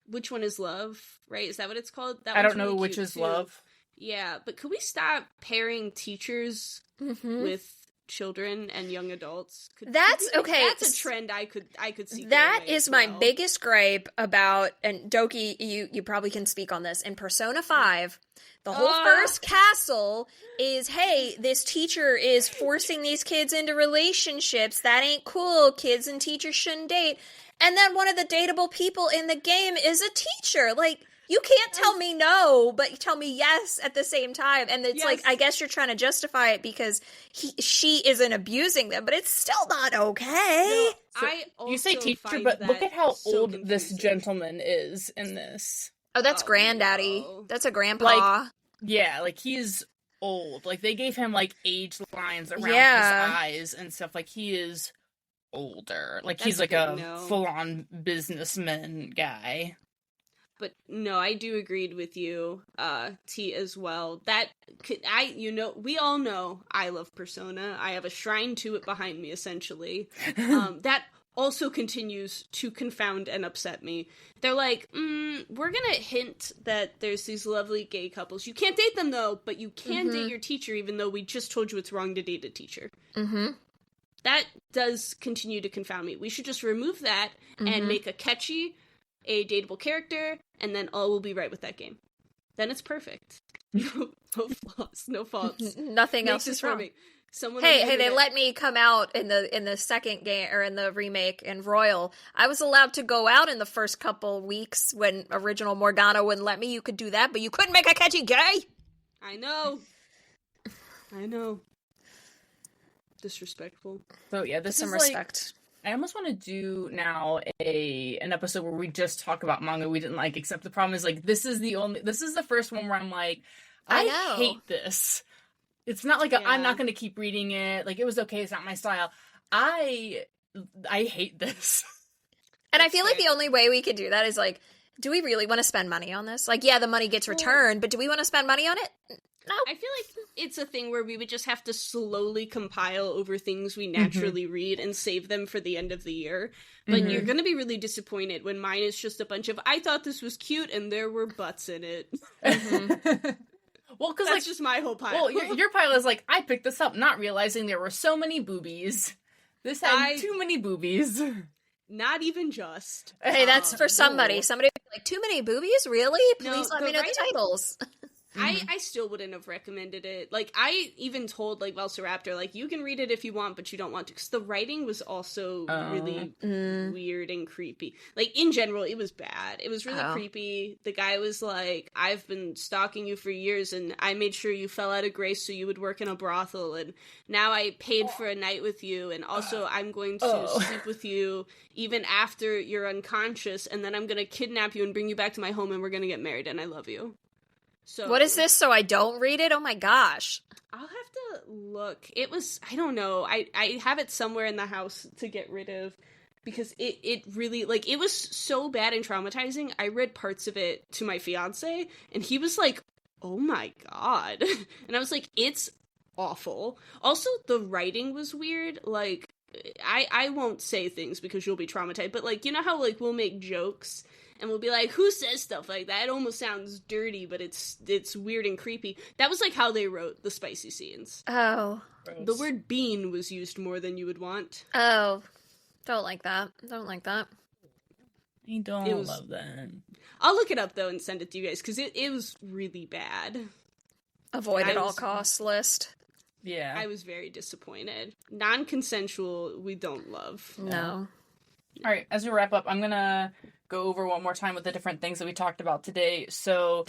Which One Is Love, right? Is that what it's called? That I one's don't know really which cute, is too. love. Yeah, but could we stop pairing teachers Mm-hmm. with children and young adults? That's okay. That's a trend I could see. That going away is as my well. biggest gripe about, and Doki, you probably can speak on this. In Persona 5, the whole first castle is, hey, this teacher is forcing these kids into relationships. That ain't cool. Kids and teachers shouldn't date. And then one of the dateable people in the game is a teacher. Like, you can't tell me no, but tell me yes at the same time. And it's like, Yes. I guess you're trying to justify it because she isn't abusing them, but it's still not okay. So, I also you say teacher, find but look that at how so old this confusing. gentleman is in this. Oh, that's Oh, granddaddy. no. That's a grandpa. Like, yeah, like he's old. Like they gave him like age lines around Yeah. his eyes and stuff. Like he is older. Like That's he's like a a big no. full-on businessman guy. But no, I do agreed with you, T, as well. That we all know I love Persona. I have a shrine to it behind me, essentially. That also continues to confound and upset me. They're like, we're gonna hint that there's these lovely gay couples. You can't date them though, but you can date your teacher, even though we just told you it's wrong to date a teacher. Mm-hmm. That does continue to confound me. We should just remove that and make a dateable character, and then all will be right with that game. Then it's perfect. No flaws, no faults. Nothing Make else this is wrong. for me. Someone Hey, on the they internet- let me come out in the second game or in the remake in Royal. I was allowed to go out in the first couple weeks when original Morgana wouldn't let me. You could do that, but you couldn't make a catchy gay. I know. Disrespectful. So yeah, this Some is respect. I almost want to do now an episode where we just talk about manga we didn't like, except the problem is like this is the first one where I'm like, I I know. hate this. It's not like I'm not going to keep reading it. Like it was okay, it's not my style. I hate this. And I feel like the only way we could do that is like, do we really want to spend money on this? Like, yeah, the money gets returned, but do we want to spend money on it? No. I feel like it's a thing where we would just have to slowly compile over things we naturally read and save them for the end of the year. But you're going to be really disappointed when mine is just a bunch of, I thought this was cute and there were butts in it. Well, because That's like just my whole pile. well, your pile is like I picked this up, not realizing there were so many boobies. This had too many boobies. Not even just. Hey, that's for somebody. no. Somebody would be like, too many boobies? Really? Please let the me know the writing- titles. I still wouldn't have recommended it. Like, I even told, like, Valsaraptor, like, you can read it if you want, but you don't want to. Because the writing was also really weird and creepy. Like, in general, it was bad. It was really creepy. The guy was like, I've been stalking you for years, and I made sure you fell out of grace so you would work in a brothel, and now I paid for a night with you, and also I'm going to sleep with you even after you're unconscious, and then I'm going to kidnap you and bring you back to my home, and we're going to get married, and I love you. So What is this so I don't read it? Oh my gosh. I'll have to look. It was, I don't know. I have it somewhere in the house to get rid of because it really, like, it was so bad and traumatizing. I read parts of it to my fiance and he was like, oh my God. And I was like, it's awful. Also, the writing was weird. Like, I won't say things because you'll be traumatized, but like, you know how like we'll make jokes and we'll be like, who says stuff like that? It almost sounds dirty, but it's weird and creepy. That was like how they wrote the spicy scenes. Oh. The word bean was used more than you would want. Oh. Don't like that. Don't like that. I don't It was- love that. I'll look it up, though, and send it to you guys, because it was really bad. Avoid at I all was- costs list. Yeah. I was very disappointed. Non-consensual, we don't love. No. All right, as we wrap up, I'm going to go over one more time with the different things that we talked about today. So,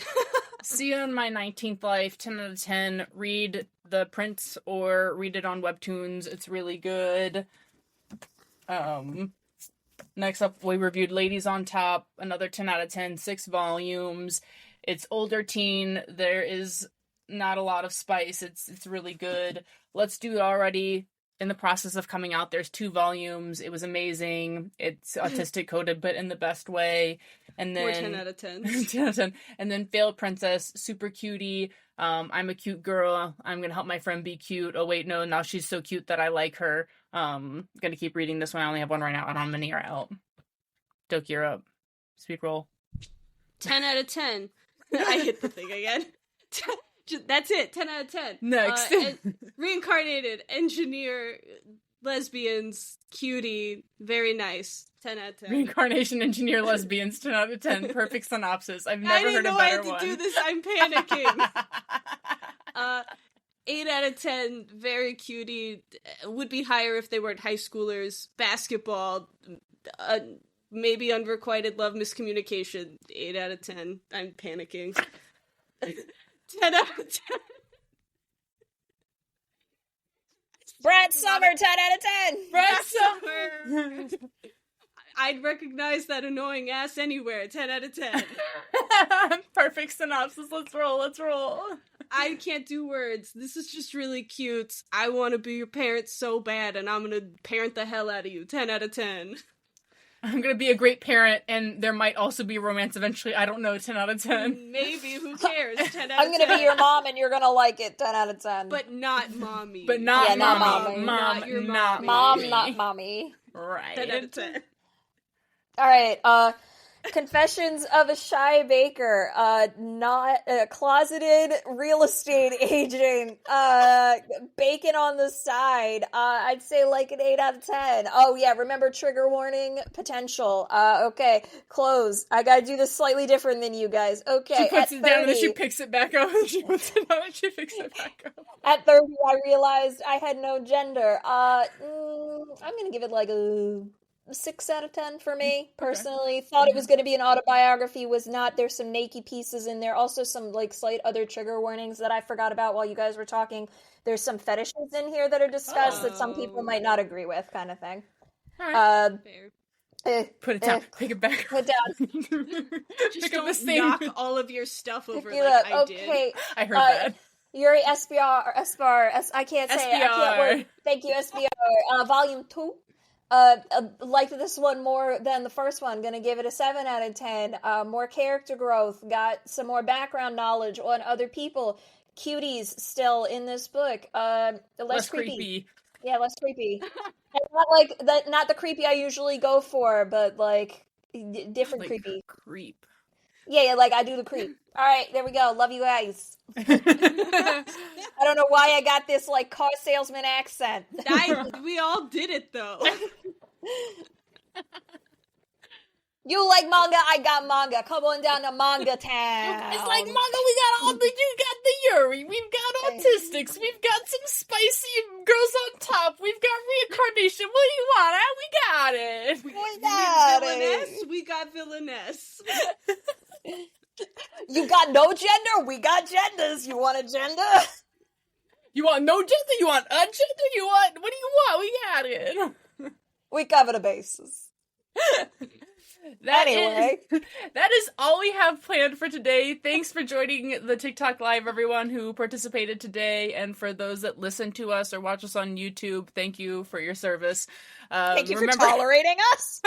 see you on my 19th life, 10 out of 10. Read the prints or read it on Webtoons. It's really good. Next up, we reviewed Ladies on Top, another 10 out of 10, 6 volumes. It's older teen. There is not a lot of spice. It's really good. Let's Do It Already. In the process of coming out, there's 2 volumes. It was amazing. It's autistic coded, but in the best way. And then More 10 out of 10. 10 out of 10. And then Failed Princess, super cutie. I'm a cute girl. I'm gonna help my friend be cute. Oh wait, no, now she's so cute that I like her. Gonna keep reading this one. I only have one right now, and how many are out? Doki, you're up. Speed roll. 10 out of 10. I hit the thing again. That's it. 10 out of 10. Next. Reincarnated, engineer, lesbians, cutie, very nice. 10 out of 10. Reincarnation engineer lesbians, 10 out of 10. Perfect synopsis. I've never heard a better I had to one. do this. I'm panicking. 8 out of 10. Very cutie. Would be higher if they weren't high schoolers. Basketball. Maybe unrequited love miscommunication. 8 out of 10. I'm panicking. 10 out of 10. Brett Summer, 10 out of 10. Brett Summer. I'd recognize that annoying ass anywhere. 10 out of 10. Perfect synopsis. Let's roll. I can't do words. This is just really cute. I want to be your parent so bad, and I'm gonna parent the hell out of you. 10 out of 10. I'm gonna be a great parent, and there might also be romance eventually. I don't know, 10 out of 10. Maybe, who cares? 10 out of 10. I'm gonna be your mom and you're gonna like it. 10 out of 10. But not mommy. But not Yeah, not mommy. mommy. Mom, Not your not mommy. Mom, mommy. not mommy. Right. 10 out of 10. All right, Confessions of a Shy Baker, not a closeted real estate agent, bacon on the side. I'd say like an 8 out of 10. Oh yeah, remember trigger warning potential. Okay, close. I gotta do this slightly different than you guys. Okay, She puts at it down and then 30 she picks it back up. She puts it down and she picks it back up. At 30, I realized I had no gender. I'm gonna give it like a 6 out of 10 for me, personally. Thought it was going to be an autobiography, was not. There's some naked pieces in there. Also some, like, slight other trigger warnings that I forgot about while you guys were talking. There's some fetishes in here that are discussed that some people might not agree with, kind of thing. All right. Fair. Put it down. Pick it back up. Put down. Just Pick up this don't thing. knock all of your stuff over Pick it like up. I did. Okay. I heard that. Yuri SBR, or SBR, I can't say it. I can't word. Thank you, SBR. Volume 2. Liked this one more than the first one. Gonna give it a 7 out of 10. More character growth. Got some more background knowledge on other people. Cuties still in this book. Less creepy. Yeah, less creepy. And not like that. Not the creepy I usually go for, but like different Like, creepy. creep. Yeah, like I do the creep. All right, there we go. Love you guys. I don't know why I got this like car salesman accent. We all did it, though. You like manga, I got manga. Come on down to Manga Town. It's like, Manga, we got all the, you got the Yuri, we've got autistics, we've got some spicy girls on top, we've got reincarnation. What do you want? We got it. We got Villainess, it. we got villainess. You got no gender? We got genders. You want a gender? You want no gender? You want a gender? You want, what do you want? We got it. We cover the bases. Anyway. That is all we have planned for today. Thanks for joining the TikTok Live, everyone who participated today, and for those that listen to us or watch us on YouTube, thank you for your service. Thank you for tolerating us.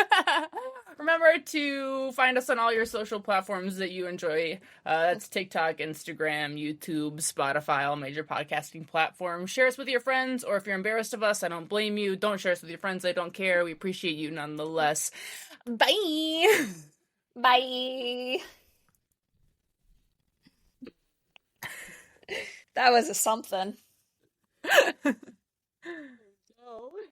Remember to find us on all your social platforms that you enjoy. That's TikTok, Instagram, YouTube, Spotify, all major podcasting platforms. Share us with your friends, or if you're embarrassed of us, I don't blame you. Don't share us with your friends. I don't care. We appreciate you nonetheless. Bye! Bye. That was a something.